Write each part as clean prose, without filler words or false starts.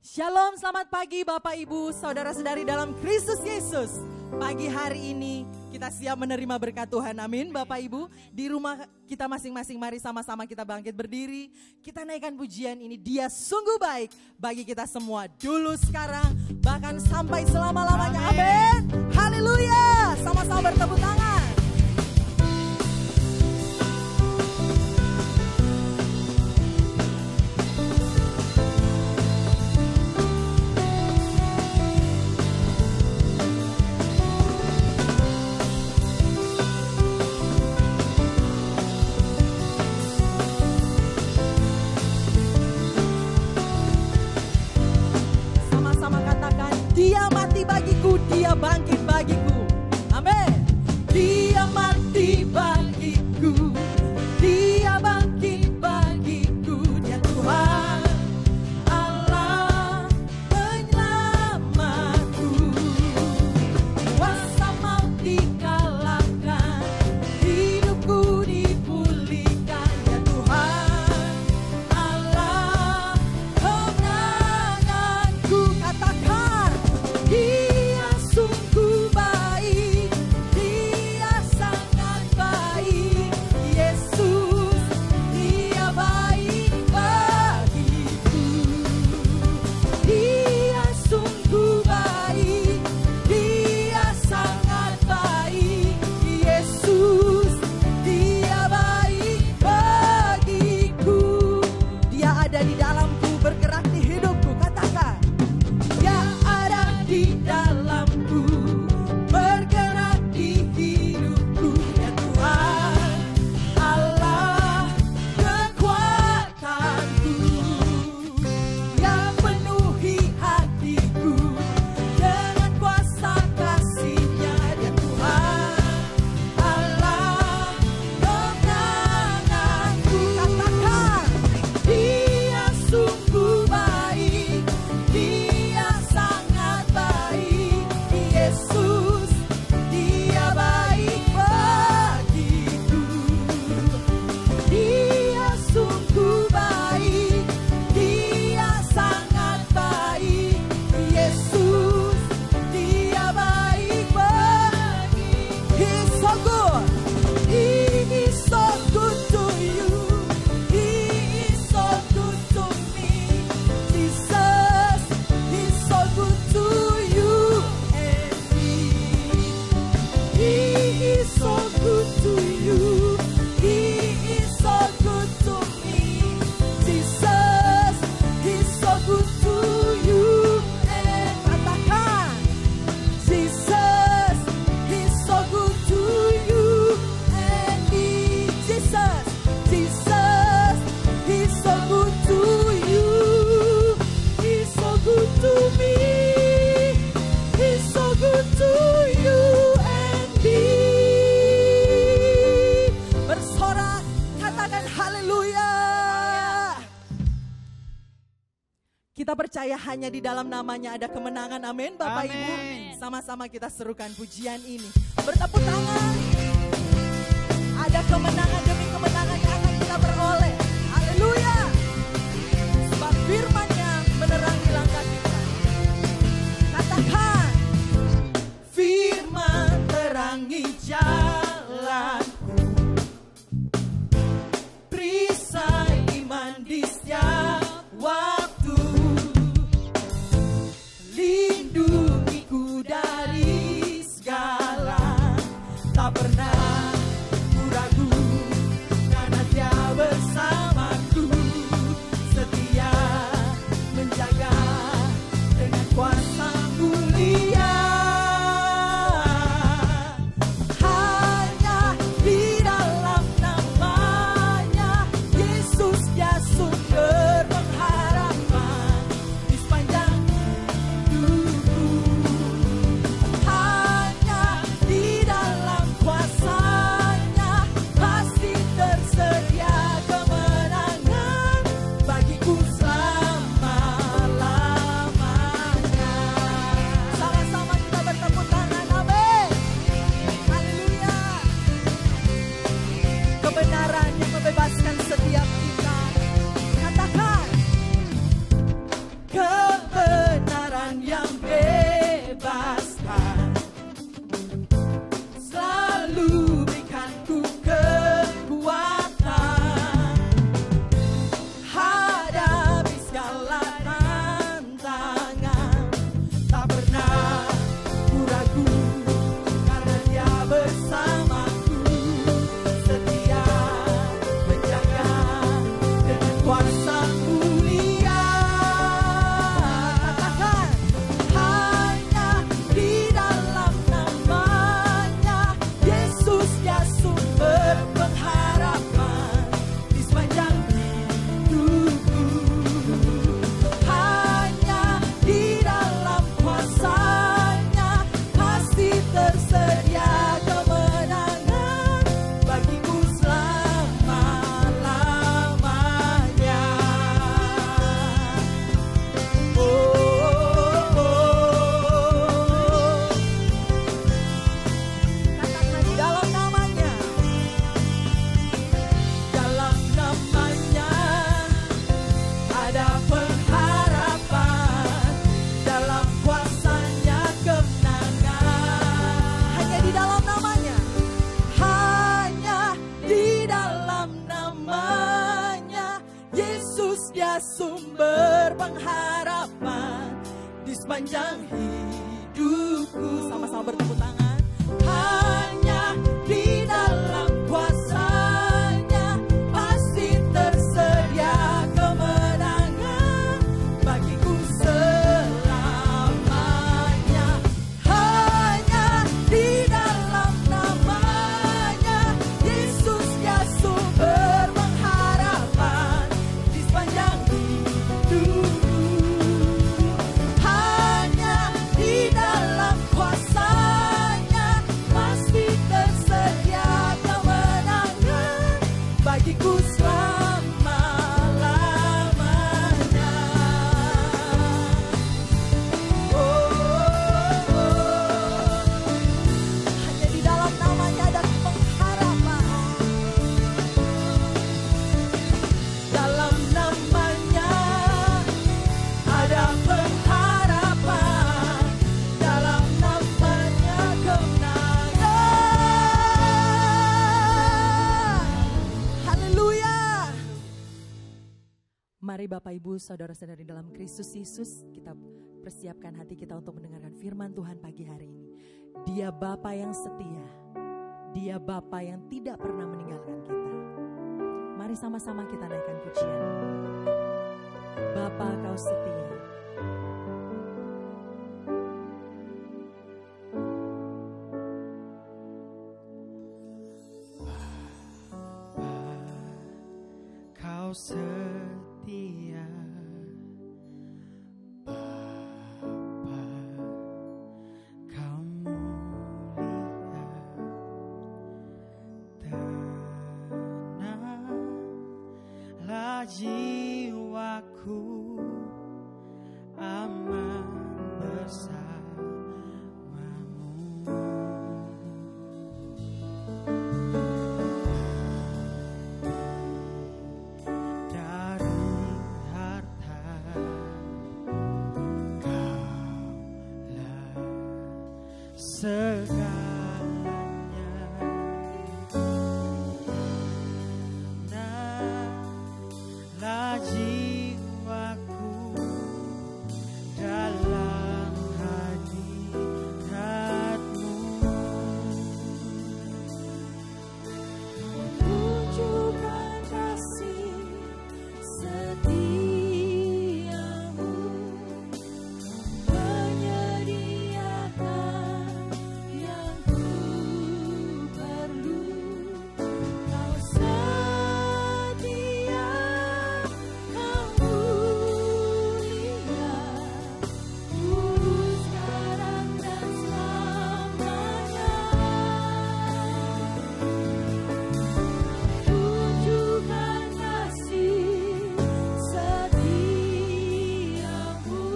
Shalom, selamat pagi Bapak Ibu, saudara-saudari dalam Kristus Yesus. Pagi hari ini kita siap menerima berkat Tuhan, amin Bapak Ibu. Di rumah kita masing-masing, mari sama-sama kita bangkit berdiri. Kita naikkan pujian ini, Dia sungguh baik bagi kita semua. Dulu, sekarang, bahkan sampai selama-lamanya, amin. Haleluya, sama-sama bertepuk tangan. Dia mati bagiku, Dia bangkit bagiku. Amin. Dia mati bagiku, Dia bangkit bagiku. Dia Tuhan Allah penyelamatku. Kuasa maut dikalahkan, hidupku dipulihkan. Dia Tuhan Allah kemenanganku. Katakan, Dia sungguh baik, Dia sangat baik. Yesus, Dia baik bagiku. Dia sungguh baik, Dia sangat baik. Yesus, Dia baik bagiku. Dia ada di dalamku, bergerak di hidupku. Katakan, Dia ada di dalamku, bergerak di hidupku. Ya Tuhan Allah kekuatanku, yang penuhi hatiku dengan kuasa kasih-Nya. Ya Tuhan Allah kemenanganku. Katakan, Dia sungguh baik, Dia sangat baik. Yesus, Dia baik bagiku. Dia sungguh baik, Dia sangat baik. Yesus, Dia baik bagiku. He's so good. He is so good to you. He is so good to me. Jesus, He's so good to you and me. He is so good to you. He is so good to me. Jesus, He's so good to you and katakan, Jesus, He's so good to you and me. Jesus, Jesus, He's so good to you. He's so good to me. He's so good to you and me. Bersorak, katakan haleluya. Kita percaya hanya di dalam namanya ada kemenangan, amin Bapak Ibu. Sama-sama kita serukan pujian ini, bertepuk tangan. Ada kemenangan demi kemenangan yang akan kita peroleh. Haleluya. Sebab firman-Nya menerangi langkah kita. Katakan, firman terangi jalanku, perisai iman di setiap waktu, lindungiku dari segala, tak pernah ku ragu sumber pengharapan di sepanjang hidupku. Sama-sama bertepuk tangan. Hanya di dalam kuasa-Nya pasti tersedia kemenangan bagiku selamanya. Hanya di dalam nama-Nya Yesus ya sumber pengharapan di sepanjang hidupku. Hanya di dalam kuasa-Nya pasti tersedia kemenangan bagiku selama-lamanya. Hanya di dalam nama-Nya ada pengharapan. Dalam nama-Nya ada pengharapan. Dalam nama-Nya kemenangan. Haleluya. Mari Bapak Ibu Saudara-saudari dalam Kristus Yesus, kita persiapkan hati kita untuk mendengarkan firman Tuhan pagi hari ini. Dia Bapa yang setia, Dia Bapa yang tidak pernah meninggalkan kita. Mari sama-sama kita naikkan pujian. Bapa Kau setia. Kau setia, Bapa, Kau mulia, tenanglah jiwaku, aman bersamamu. Dari harta Kaulah segalanya, tenanglah jiwaku dalam hadirat-Mu. Tunjukkan kasih setiamu, menyediakan yang ku perlu. Kau setia, Kau mulia, dulu sekarang dan selamanya. Tunjukkan kasih setiamu,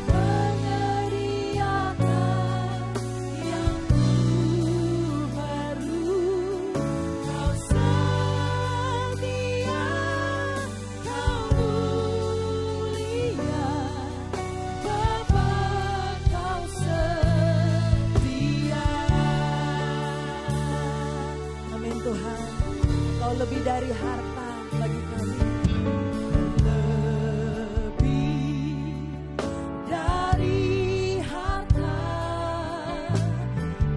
menyediakan yang ku perlu. Kau setia, Kau mulia, Bapa Kau setia. Amin Tuhan, Kau lebih dari harta bagi kami. Lebih dari harta,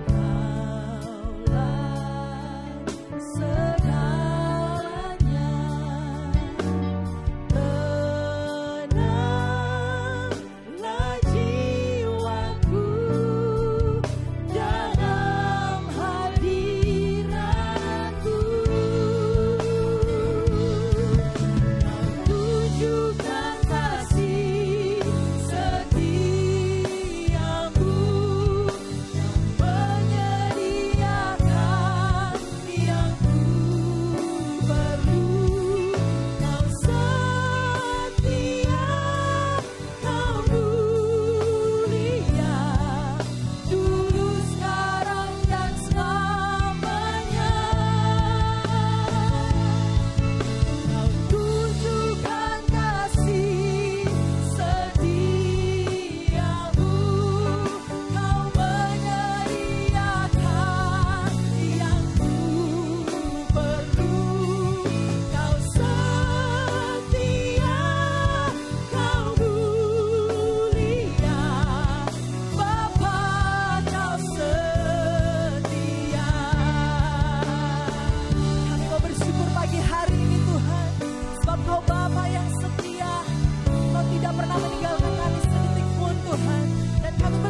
Kaulah segalanya. Tenanglah jiwaku dalam hadirat-Mu.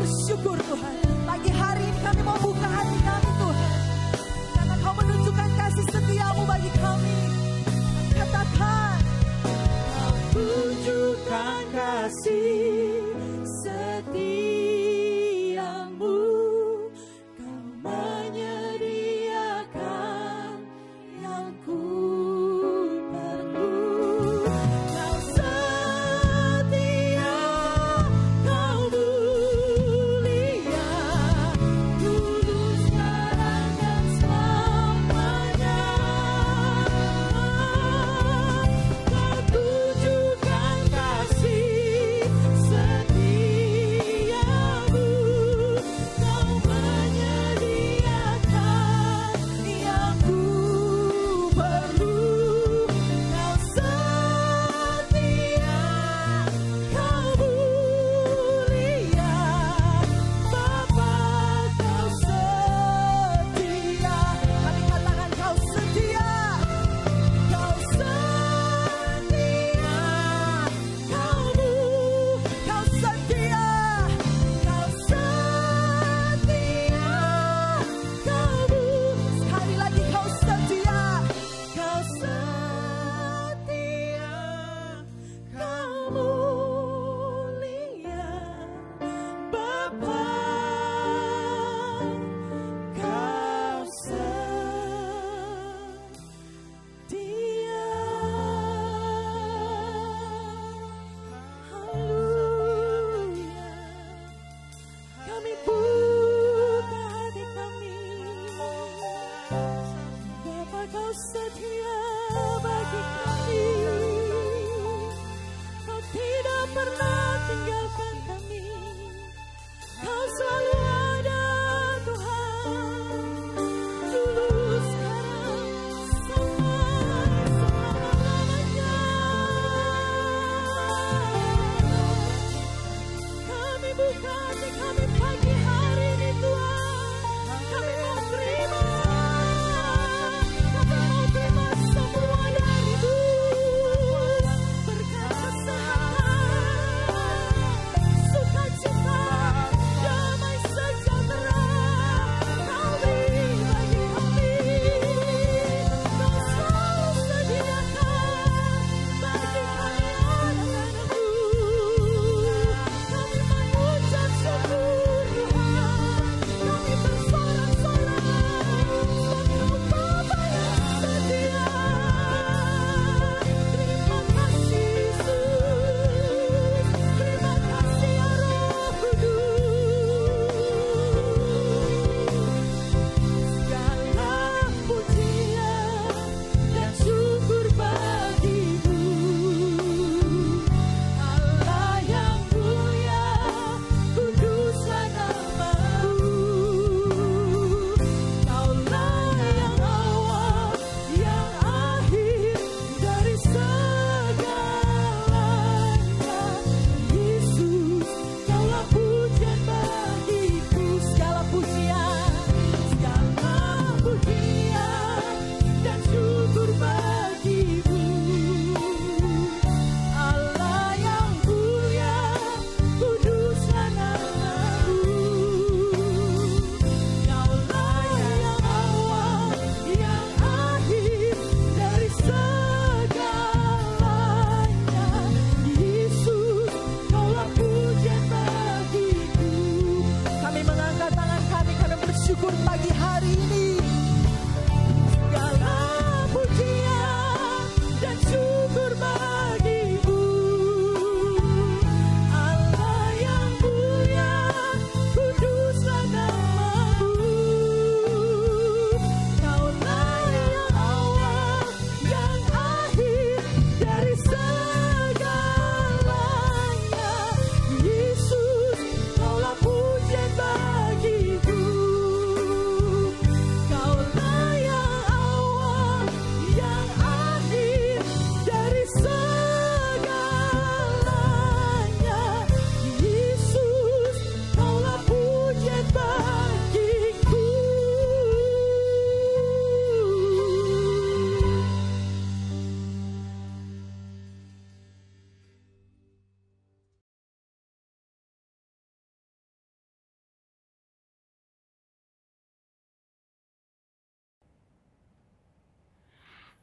bersyukur Tuhan. Pagi hari ini kami mau buka hati kami Tuhan, karena Kau menunjukkan kasih setiamu bagi kami. Katakan, Kau tunjukkan kasih setiamu, Kau menyediakan yang ku perlu. Kau setia, Kau mulia, tulus sekarang dan selamanya. Kau tunjukkan kasih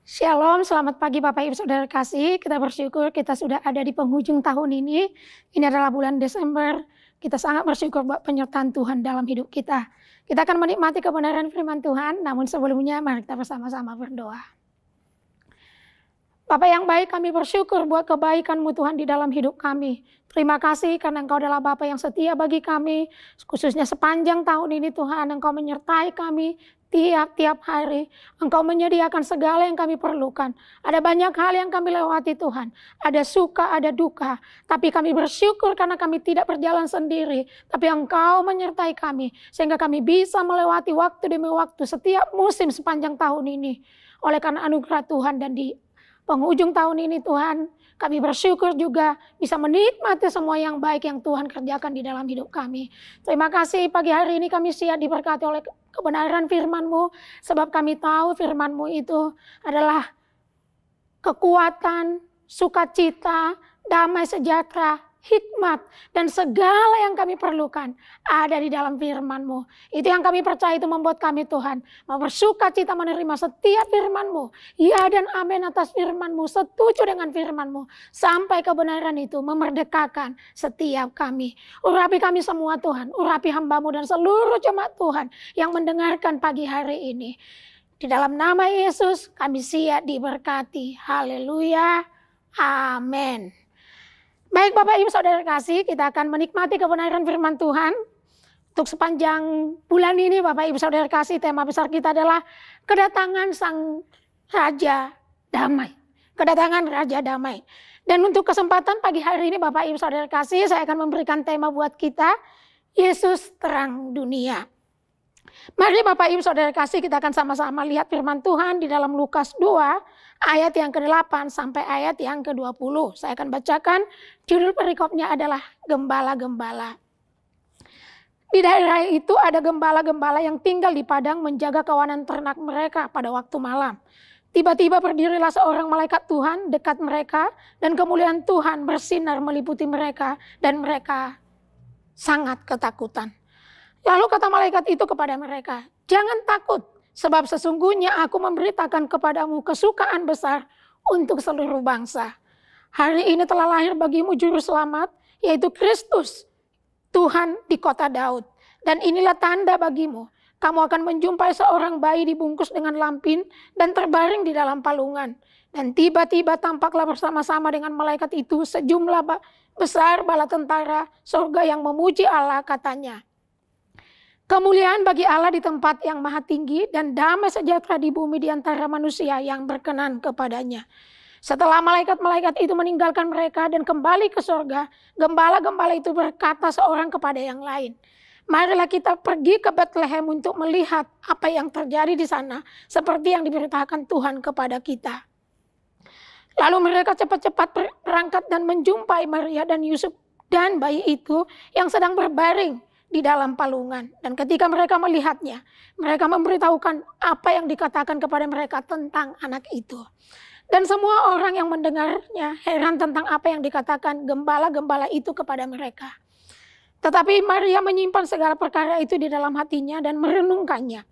Shalom, selamat pagi Bapak Ibu Saudara kasih. Kita bersyukur kita sudah ada di penghujung tahun ini. Ini adalah bulan Desember. Kita sangat bersyukur buat penyertaan Tuhan dalam hidup kita. Kita akan menikmati kebenaran firman Tuhan, namun sebelumnya mari kita bersama-sama berdoa. Bapak yang baik, kami bersyukur buat kebaikan-Mu Tuhan di dalam hidup kami. Terima kasih karena Engkau adalah Bapa yang setia bagi kami. Khususnya sepanjang tahun ini Tuhan, Engkau menyertai kami tiap-tiap hari. Engkau menyediakan segala yang kami perlukan. Ada banyak hal yang kami lewati Tuhan. Ada suka, ada duka. Tapi kami bersyukur karena kami tidak berjalan sendiri. Tapi Engkau menyertai kami. Sehingga kami bisa melewati waktu demi waktu setiap musim sepanjang tahun ini. Oleh karena anugerah Tuhan dan di penghujung tahun ini Tuhan, kami bersyukur juga bisa menikmati semua yang baik yang Tuhan kerjakan di dalam hidup kami. Terima kasih pagi hari ini kami siap diberkati oleh kebenaran firman-Mu. Sebab kami tahu firman-Mu itu adalah kekuatan, sukacita, damai sejahtera, hikmat, dan segala yang kami perlukan ada di dalam firman-Mu. Itu yang kami percaya itu membuat kami Tuhan mau bersuka cita menerima setiap firman-Mu. Ya dan amin atas firman-Mu, setuju dengan firman-Mu. Sampai kebenaran itu memerdekakan setiap kami. Urapi kami semua Tuhan, urapi hamba-Mu dan seluruh jemaat Tuhan yang mendengarkan pagi hari ini. Di dalam nama Yesus kami siap diberkati. Haleluya. Amin. Baik Bapak Ibu Saudara kasih, kita akan menikmati kebenaran firman Tuhan. Untuk sepanjang bulan ini Bapak Ibu Saudara kasih, tema besar kita adalah kedatangan Sang Raja Damai. Kedatangan Raja Damai. Dan untuk kesempatan pagi hari ini Bapak Ibu Saudara kasih, saya akan memberikan tema buat kita, Yesus Terang Dunia. Mari Bapak Ibu Saudara kasih, kita akan sama-sama lihat firman Tuhan di dalam Lukas 2 ayat yang ke-8 sampai ayat yang ke-20. Saya akan bacakan, judul perikopnya adalah Gembala-Gembala. Di daerah itu ada gembala-gembala yang tinggal di padang menjaga kawanan ternak mereka pada waktu malam. Tiba-tiba berdirilah seorang malaikat Tuhan dekat mereka dan kemuliaan Tuhan bersinar meliputi mereka dan mereka sangat ketakutan. Lalu kata malaikat itu kepada mereka, "Jangan takut, sebab sesungguhnya aku memberitakan kepadamu kesukaan besar untuk seluruh bangsa. Hari ini telah lahir bagimu juru selamat, yaitu Kristus, Tuhan di kota Daud. Dan inilah tanda bagimu, kamu akan menjumpai seorang bayi dibungkus dengan lampin dan terbaring di dalam palungan. Dan tiba-tiba tampaklah bersama-sama dengan malaikat itu sejumlah besar bala tentara surga yang memuji Allah, katanya, kemuliaan bagi Allah di tempat yang maha tinggi dan damai sejahtera di bumi di antara manusia yang berkenan kepadanya." Setelah malaikat-malaikat itu meninggalkan mereka dan kembali ke surga, gembala-gembala itu berkata seorang kepada yang lain, "Marilah kita pergi ke Betlehem untuk melihat apa yang terjadi di sana, seperti yang diberitakan Tuhan kepada kita." Lalu mereka cepat-cepat berangkat dan menjumpai Maria dan Yusuf dan bayi itu yang sedang berbaring di dalam palungan. Dan ketika mereka melihatnya, mereka memberitahukan apa yang dikatakan kepada mereka tentang anak itu. Dan semua orang yang mendengarnya heran tentang apa yang dikatakan gembala-gembala itu kepada mereka. Tetapi Maria menyimpan segala perkara itu di dalam hatinya dan merenungkannya.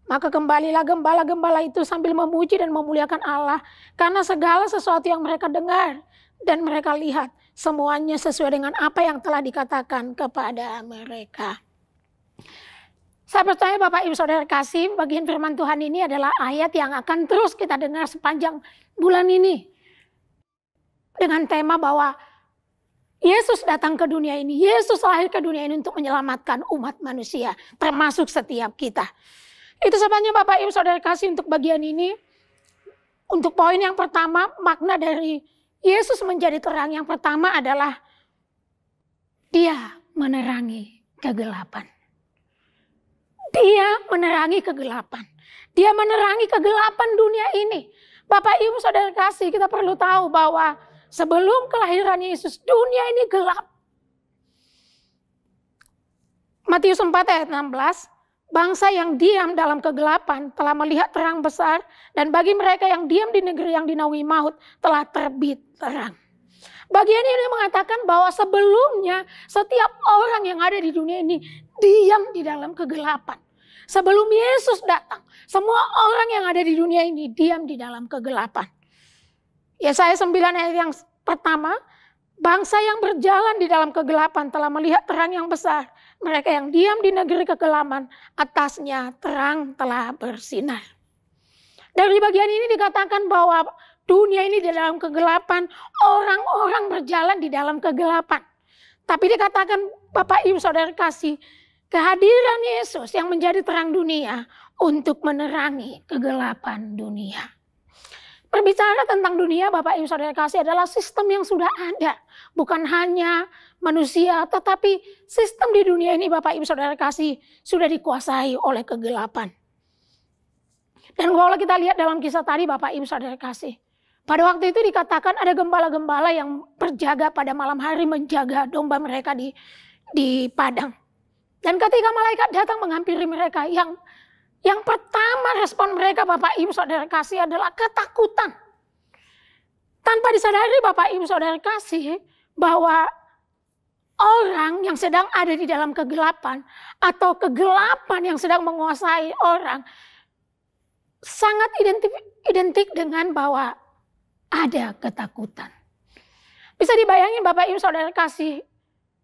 Maka kembalilah gembala-gembala itu sambil memuji dan memuliakan Allah karena segala sesuatu yang mereka dengar dan mereka lihat, semuanya sesuai dengan apa yang telah dikatakan kepada mereka. Saya percaya Bapak Ibu Saudara kasih, bagian firman Tuhan ini adalah ayat yang akan terus kita dengar sepanjang bulan ini. Dengan tema bahwa Yesus datang ke dunia ini, Yesus lahir ke dunia ini untuk menyelamatkan umat manusia, termasuk setiap kita. Itu sebabnya Bapak Ibu Saudara kasih untuk bagian ini. Untuk poin yang pertama, makna dari Yesus menjadi terang yang pertama adalah Dia menerangi kegelapan. Dia menerangi kegelapan. Dia menerangi kegelapan dunia ini. Bapak Ibu Saudara kasih, kita perlu tahu bahwa sebelum kelahiran Yesus, dunia ini gelap. Matius 4 ayat 16, bangsa yang diam dalam kegelapan telah melihat terang besar, dan bagi mereka yang diam di negeri yang dinaungi maut telah terbit terang. Bagian ini mengatakan bahwa sebelumnya setiap orang yang ada di dunia ini diam di dalam kegelapan. Sebelum Yesus datang, semua orang yang ada di dunia ini diam di dalam kegelapan. Yesaya 9 ayat yang pertama, bangsa yang berjalan di dalam kegelapan telah melihat terang yang besar. Mereka yang diam di negeri kegelapan, atasnya terang telah bersinar. Dari bagian ini dikatakan bahwa dunia ini di dalam kegelapan, orang-orang berjalan di dalam kegelapan. Tapi dikatakan Bapak Ibu Saudara kasih, kehadiran Yesus yang menjadi terang dunia untuk menerangi kegelapan dunia. Berbicara tentang dunia Bapak Ibu Saudara kasih adalah sistem yang sudah ada. Bukan hanya manusia, tetapi sistem di dunia ini Bapak Ibu Saudara kasih sudah dikuasai oleh kegelapan. Dan kalau kita lihat dalam kisah tadi Bapak Ibu Saudara kasih, pada waktu itu dikatakan ada gembala-gembala yang berjaga pada malam hari menjaga domba mereka di padang. Dan ketika malaikat datang menghampiri mereka, yang pertama respon mereka Bapak Ibu Saudara kasih adalah ketakutan. Tanpa disadari Bapak Ibu Saudara kasih bahwa orang yang sedang ada di dalam kegelapan atau kegelapan yang sedang menguasai orang sangat identik dengan bahwa ada ketakutan. Bisa dibayangin Bapak Ibu Saudara kasih,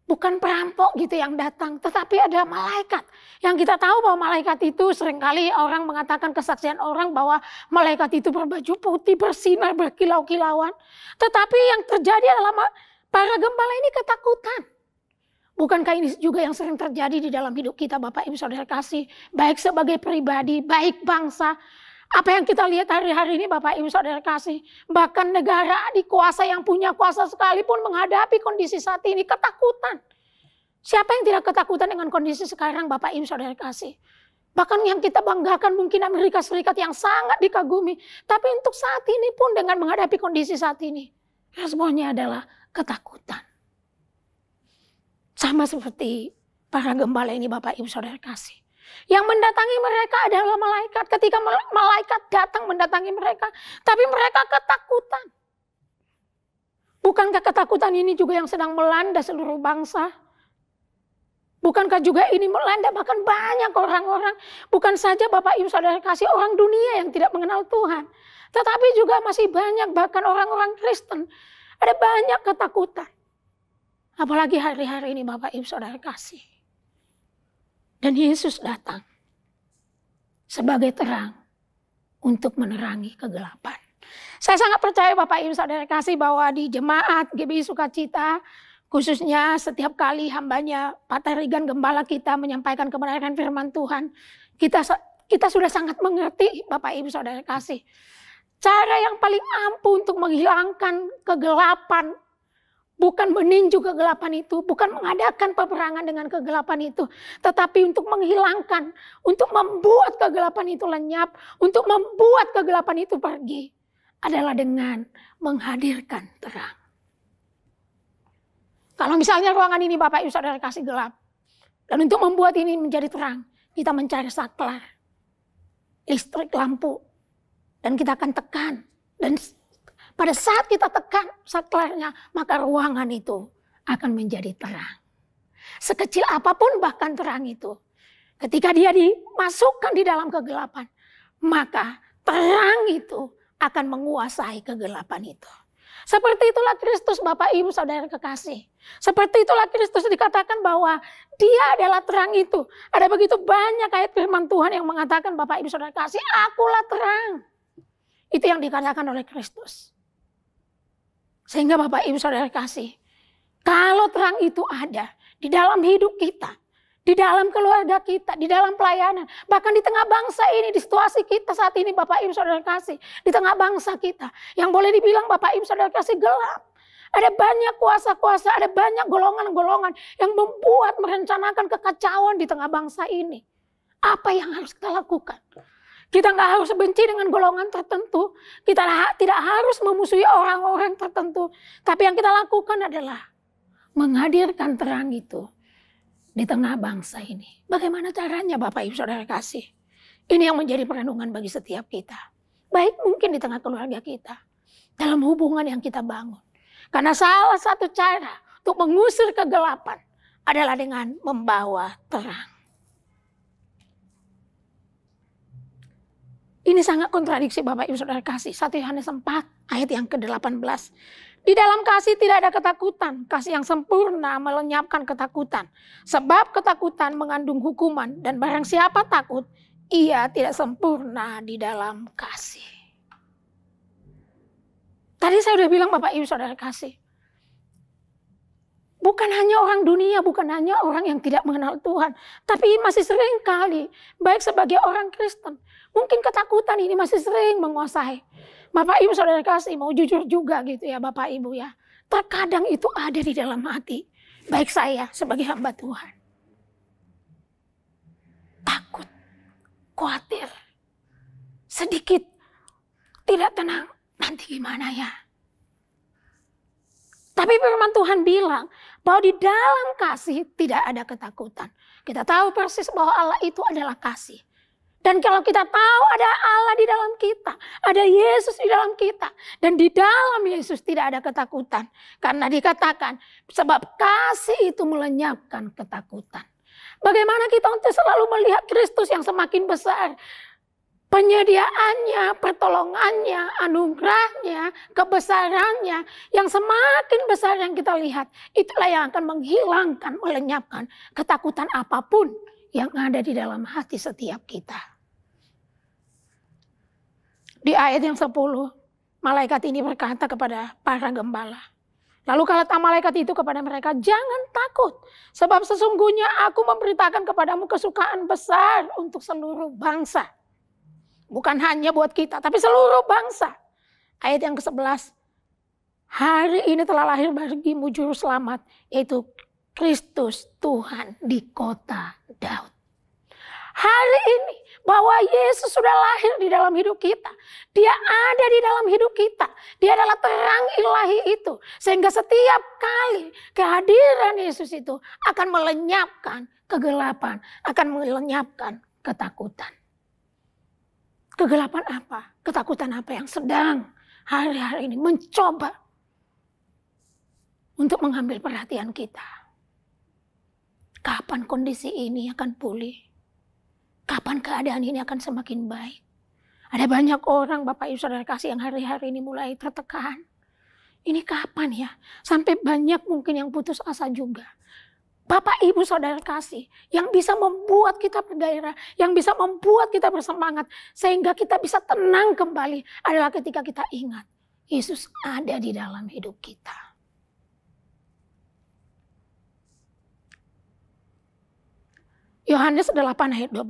bukan perampok gitu yang datang, tetapi ada malaikat. Yang kita tahu bahwa malaikat itu seringkali orang mengatakan kesaksian orang bahwa malaikat itu berbaju putih, bersinar, berkilau-kilauan. Tetapi yang terjadi adalah para gembala ini ketakutan. Bukankah ini juga yang sering terjadi di dalam hidup kita Bapak Ibu Saudara kasih, baik sebagai pribadi, baik bangsa. Apa yang kita lihat hari-hari ini Bapak Ibu Saudara kasih, bahkan negara dikuasa yang punya kuasa sekalipun menghadapi kondisi saat ini ketakutan. Siapa yang tidak ketakutan dengan kondisi sekarang Bapak Ibu Saudara kasih? Bahkan yang kita banggakan mungkin Amerika Serikat yang sangat dikagumi. Tapi untuk saat ini pun dengan menghadapi kondisi saat ini, responnya adalah ketakutan. Sama seperti para gembala ini Bapak Ibu Saudara kasih. Yang mendatangi mereka adalah malaikat. Ketika malaikat datang mendatangi mereka, tapi mereka ketakutan. Bukankah ketakutan ini juga yang sedang melanda seluruh bangsa? Bukankah juga ini melanda bahkan banyak orang-orang, bukan saja Bapak Ibu Saudara kasih orang dunia yang tidak mengenal Tuhan, tetapi juga masih banyak bahkan orang-orang Kristen. Ada banyak ketakutan. Apalagi hari-hari ini Bapak Ibu Saudara kasih. Dan Yesus datang sebagai terang untuk menerangi kegelapan. Saya sangat percaya Bapak Ibu Saudara kasih bahwa di jemaat GBI Sukacita, khususnya setiap kali hambanya Pak Tarigan Gembala kita menyampaikan kebenaran firman Tuhan, kita sudah sangat mengerti Bapak Ibu Saudara kasih. Cara yang paling ampuh untuk menghilangkan kegelapan, bukan meninju kegelapan itu, bukan mengadakan peperangan dengan kegelapan itu, tetapi untuk menghilangkan, untuk membuat kegelapan itu lenyap, untuk membuat kegelapan itu pergi, adalah dengan menghadirkan terang. Kalau misalnya ruangan ini Bapak Ibu Saudara kasih gelap, dan untuk membuat ini menjadi terang, kita mencari saklar, listrik, lampu, dan kita akan tekan. Dan pada saat kita tekan saklarnya, maka ruangan itu akan menjadi terang. Sekecil apapun bahkan terang itu, ketika dia dimasukkan di dalam kegelapan, maka terang itu akan menguasai kegelapan itu. Seperti itulah Kristus Bapak Ibu Saudara kekasih. Seperti itulah Kristus dikatakan bahwa dia adalah terang itu. Ada begitu banyak ayat firman Tuhan yang mengatakan Bapak Ibu Saudara kekasih, akulah terang. Itu yang dikatakan oleh Kristus. Sehingga Bapak Ibu Saudara kasih, kalau terang itu ada di dalam hidup kita, di dalam keluarga kita, di dalam pelayanan, bahkan di tengah bangsa ini, di situasi kita saat ini Bapak Ibu Saudara kasih, di tengah bangsa kita, yang boleh dibilang Bapak Ibu Saudara kasih gelap. Ada banyak kuasa-kuasa, ada banyak golongan-golongan yang membuat merencanakan kekacauan di tengah bangsa ini. Apa yang harus kita lakukan? Kita nggak harus benci dengan golongan tertentu. Kita tidak harus memusuhi orang-orang tertentu. Tapi yang kita lakukan adalah menghadirkan terang itu di tengah bangsa ini. Bagaimana caranya Bapak Ibu Saudara kasih? Ini yang menjadi perenungan bagi setiap kita. Baik mungkin di tengah keluarga kita. Dalam hubungan yang kita bangun. Karena salah satu cara untuk mengusir kegelapan adalah dengan membawa terang. Ini sangat kontradiksi Bapak Ibu Saudara kasih. 1 Yohanes 4 ayat yang ke-18. Di dalam kasih tidak ada ketakutan. Kasih yang sempurna melenyapkan ketakutan. Sebab ketakutan mengandung hukuman. Dan barang siapa takut, ia tidak sempurna di dalam kasih. Tadi saya sudah bilang Bapak Ibu Saudara kasih. Bukan hanya orang dunia, bukan hanya orang yang tidak mengenal Tuhan. Tapi masih sering kali, baik sebagai orang Kristen, mungkin ketakutan ini masih sering menguasai. Bapak Ibu Saudara kasih, mau jujur juga gitu ya Bapak Ibu ya. Terkadang itu ada di dalam hati. Baik saya sebagai hamba Tuhan. Takut, khawatir, sedikit tidak tenang. Nanti gimana ya? Tapi firman Tuhan bilang bahwa di dalam kasih tidak ada ketakutan. Kita tahu persis bahwa Allah itu adalah kasih. Dan kalau kita tahu ada Allah di dalam kita, ada Yesus di dalam kita. Dan di dalam Yesus tidak ada ketakutan. Karena dikatakan sebab kasih itu melenyapkan ketakutan. Bagaimana kita untuk selalu melihat Kristus yang semakin besar. Penyediaannya, pertolongannya, anugerahnya, kebesarannya yang semakin besar yang kita lihat. Itulah yang akan menghilangkan, melenyapkan ketakutan apapun yang ada di dalam hati setiap kita. Di ayat yang 10, malaikat ini berkata kepada para gembala. Lalu kata malaikat itu kepada mereka, jangan takut. Sebab sesungguhnya aku memberitakan kepadamu kesukaan besar untuk seluruh bangsa. Bukan hanya buat kita, tapi seluruh bangsa. Ayat yang ke-11. Hari ini telah lahir bagimu juru selamat, yaitu Kristus Tuhan di kota Daud. Hari ini bahwa Yesus sudah lahir di dalam hidup kita. Dia ada di dalam hidup kita. Dia adalah terang ilahi itu. Sehingga setiap kali kehadiran Yesus itu akan melenyapkan kegelapan, akan melenyapkan ketakutan. Kegelapan apa? Ketakutan apa yang sedang hari-hari ini mencoba untuk mengambil perhatian kita. Kapan kondisi ini akan pulih? Kapan keadaan ini akan semakin baik? Ada banyak orang Bapak Ibu Saudara kasih yang hari-hari ini mulai tertekan. Ini kapan ya? Sampai banyak mungkin yang putus asa juga. Bapak Ibu Saudara kasih yang bisa membuat kita bergairah, yang bisa membuat kita bersemangat sehingga kita bisa tenang kembali adalah ketika kita ingat Yesus ada di dalam hidup kita. Yohanes 8 ayat 12.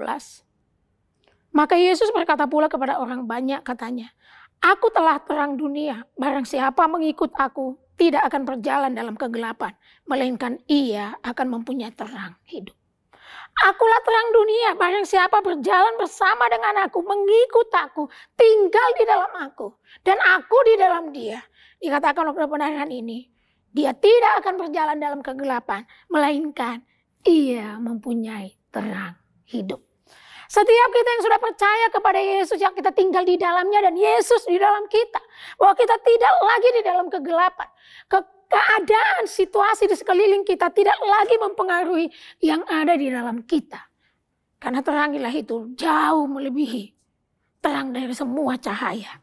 Maka Yesus berkata pula kepada orang banyak katanya, aku telah terang dunia, barang siapa mengikut aku tidak akan berjalan dalam kegelapan, melainkan ia akan mempunyai terang hidup. Akulah terang dunia, barang siapa berjalan bersama dengan aku, mengikut aku, tinggal di dalam aku, dan aku di dalam dia. Dikatakan oleh kebenaran ini, dia tidak akan berjalan dalam kegelapan, melainkan ia mempunyai terang hidup. Setiap kita yang sudah percaya kepada Yesus, yang kita tinggal di dalamnya dan Yesus di dalam kita. Bahwa kita tidak lagi di dalam kegelapan. Keadaan, situasi di sekeliling kita tidak lagi mempengaruhi yang ada di dalam kita. Karena terang ilahi itu jauh melebihi terang dari semua cahaya.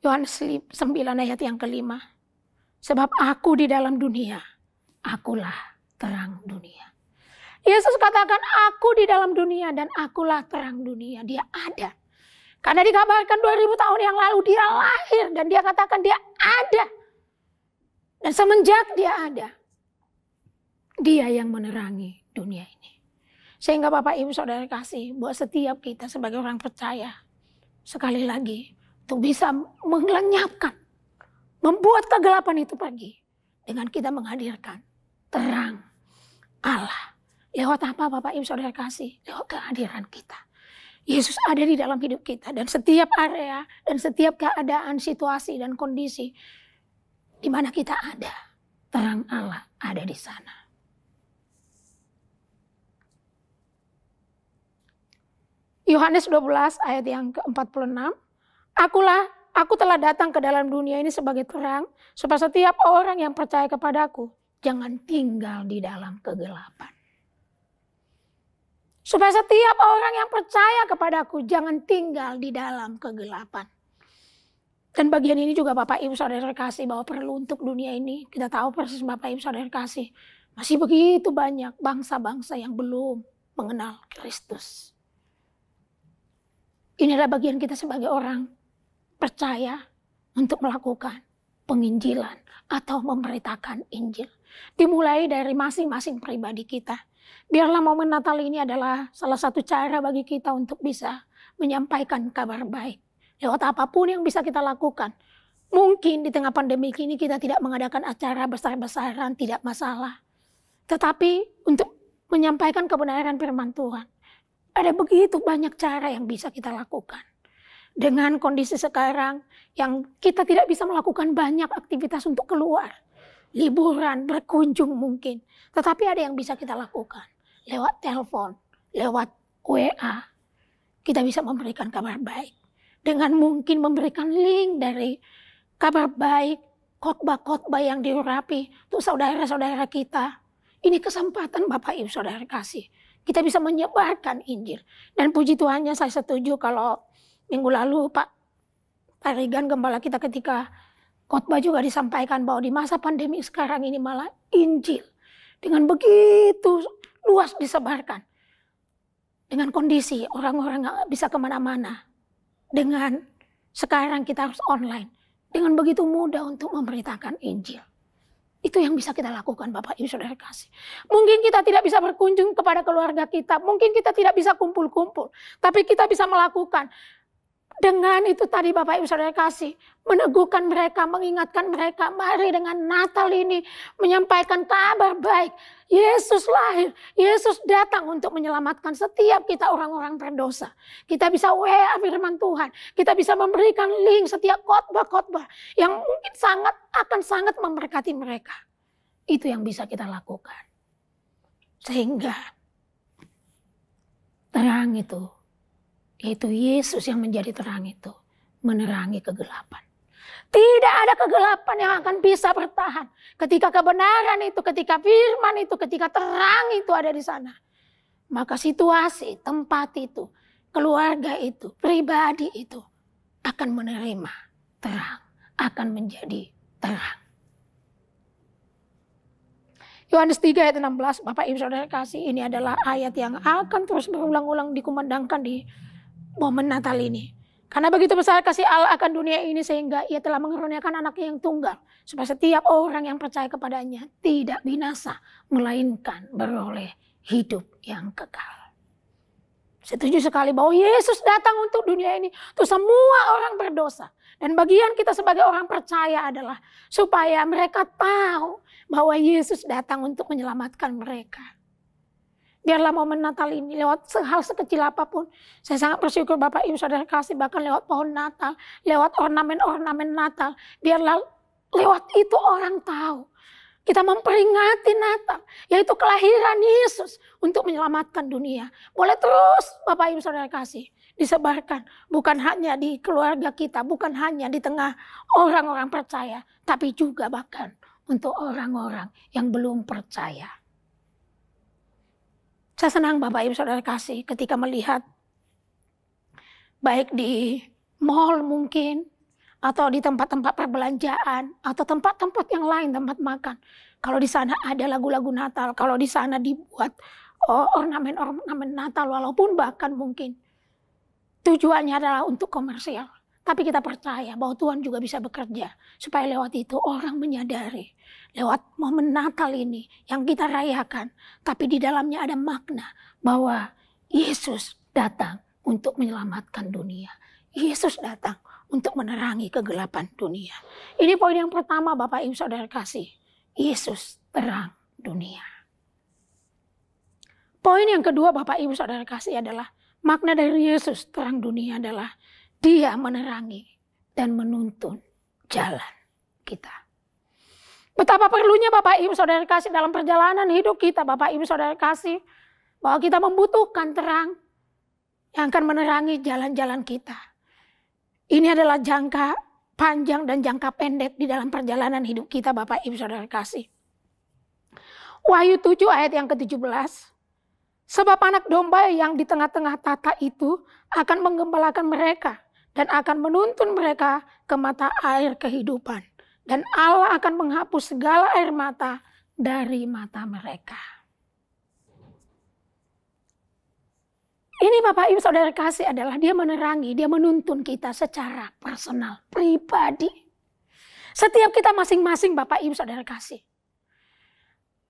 Yohanes 9 ayat yang ke-5. Sebab aku di dalam dunia, akulah terang dunia. Yesus katakan aku di dalam dunia dan akulah terang dunia. Dia ada. Karena dikabarkan 2000 tahun yang lalu dia lahir dan dia katakan dia ada. Dan semenjak dia ada, dia yang menerangi dunia ini. Sehingga Bapak Ibu Saudara kasih buat setiap kita sebagai orang percaya. Sekali lagi untuk bisa melenyapkan, membuat kegelapan itu pergi. Dengan kita menghadirkan terang Allah. Lewat apa Bapak Ibu Saudara kasih? Lewat kehadiran kita. Yesus ada di dalam hidup kita. Dan setiap area dan setiap keadaan, situasi dan kondisi di mana kita ada, terang Allah ada di sana. Yohanes 12 ayat yang ke-46. Aku telah datang ke dalam dunia ini sebagai terang, supaya setiap orang yang percaya kepadaku jangan tinggal di dalam kegelapan. Supaya setiap orang yang percaya kepadaku jangan tinggal di dalam kegelapan. Dan bagian ini juga Bapak Ibu Saudara kasih bahwa perlu untuk dunia ini. Kita tahu persis Bapak Ibu Saudara kasih. Masih begitu banyak bangsa-bangsa yang belum mengenal Kristus. Ini adalah bagian kita sebagai orang percaya untuk melakukan penginjilan atau memberitakan Injil. Dimulai dari masing-masing pribadi kita. Biarlah momen Natal ini adalah salah satu cara bagi kita untuk bisa menyampaikan kabar baik. Lewat apapun yang bisa kita lakukan. Mungkin di tengah pandemi ini kita tidak mengadakan acara besar-besaran, tidak masalah. Tetapi untuk menyampaikan kebenaran firman Tuhan, ada begitu banyak cara yang bisa kita lakukan. Dengan kondisi sekarang yang kita tidak bisa melakukan banyak aktivitas untuk keluar. Liburan, berkunjung mungkin. Tetapi ada yang bisa kita lakukan. Lewat telepon, lewat WA. Kita bisa memberikan kabar baik. Dengan mungkin memberikan link dari kabar baik, khotbah-khotbah yang diurapi untuk saudara-saudara kita. Ini kesempatan Bapak Ibu Saudara kasih. Kita bisa menyebarkan Injil. Dan puji Tuhannya saya setuju kalau minggu lalu Pak Regan Gembala kita ketika khotbah juga disampaikan bahwa di masa pandemi sekarang ini malah Injil dengan begitu luas disebarkan. Dengan kondisi orang-orang nggak bisa kemana-mana. Dengan sekarang kita harus online. Dengan begitu mudah untuk memberitakan Injil. Itu yang bisa kita lakukan Bapak Ibu Saudara kasih. Mungkin kita tidak bisa berkunjung kepada keluarga kita. Mungkin kita tidak bisa kumpul-kumpul. Tapi kita bisa melakukan. Dengan itu tadi Bapak Ibu Saudara kasih. Meneguhkan mereka, mengingatkan mereka. Mari dengan Natal ini menyampaikan kabar baik. Yesus lahir. Yesus datang untuk menyelamatkan setiap kita orang-orang berdosa. Kita bisa WA firman Tuhan. Kita bisa memberikan link setiap khotbah-khotbah. Yang mungkin akan sangat memberkati mereka. Itu yang bisa kita lakukan. Sehingga terang itu, yaitu Yesus yang menjadi terang itu, menerangi kegelapan. Tidak ada kegelapan yang akan bisa bertahan. Ketika kebenaran itu, ketika firman itu, ketika terang itu ada di sana. Maka situasi, tempat itu, keluarga itu, pribadi itu akan menerima terang. Akan menjadi terang. Yohanes 3 ayat 16, Bapak Ibu Saudara kasih, ini adalah ayat yang akan terus berulang-ulang dikumandangkan di momen Natal ini. Karena begitu besar kasih Allah akan dunia ini sehingga ia telah mengaruniakan anaknya yang tunggal. Supaya setiap orang yang percaya kepadanya tidak binasa. Melainkan beroleh hidup yang kekal. Setuju sekali bahwa Yesus datang untuk dunia ini. Untuk semua orang berdosa. Dan bagian kita sebagai orang percaya adalah supaya mereka tahu bahwa Yesus datang untuk menyelamatkan mereka. Biarlah momen Natal ini lewat hal sekecil apapun. Saya sangat bersyukur Bapak Ibu Saudara kasih bahkan lewat pohon Natal. Lewat ornamen-ornamen Natal. Biarlah lewat itu orang tahu. Kita memperingati Natal. Yaitu kelahiran Yesus untuk menyelamatkan dunia. Boleh terus Bapak Ibu Saudara kasih disebarkan. Bukan hanya di keluarga kita. Bukan hanya di tengah orang-orang percaya. Tapi juga bahkan untuk orang-orang yang belum percaya. Saya senang Bapak Ibu Saudara kasih ketika melihat baik di mall mungkin atau di tempat-tempat perbelanjaan atau tempat-tempat yang lain, tempat makan. Kalau di sana ada lagu-lagu Natal, kalau di sana dibuat ornamen-ornamen Natal walaupun bahkan mungkin tujuannya adalah untuk komersial. Tapi kita percaya bahwa Tuhan juga bisa bekerja supaya lewat itu orang menyadari lewat momen Natal ini yang kita rayakan. Tapi di dalamnya ada makna bahwa Yesus datang untuk menyelamatkan dunia. Yesus datang untuk menerangi kegelapan dunia. Ini poin yang pertama Bapak Ibu Saudara kasih. Yesus terang dunia. Poin yang kedua Bapak Ibu Saudara kasih adalah makna dari Yesus terang dunia adalah Dia menerangi dan menuntun jalan kita. Betapa perlunya Bapak Ibu Saudara kasih dalam perjalanan hidup kita. Bapak Ibu Saudara kasih bahwa kita membutuhkan terang yang akan menerangi jalan-jalan kita. Ini adalah jangka panjang dan jangka pendek di dalam perjalanan hidup kita Bapak Ibu Saudara kasih. Wahyu 7 ayat yang ke-17. Sebab anak domba yang di tengah-tengah tata itu akan menggembalakan mereka dan akan menuntun mereka ke mata air kehidupan. Dan Allah akan menghapus segala air mata dari mata mereka. Ini Bapak Ibu Saudara kasih adalah dia menerangi, dia menuntun kita secara personal, pribadi. Setiap kita masing-masing Bapak Ibu Saudara kasih.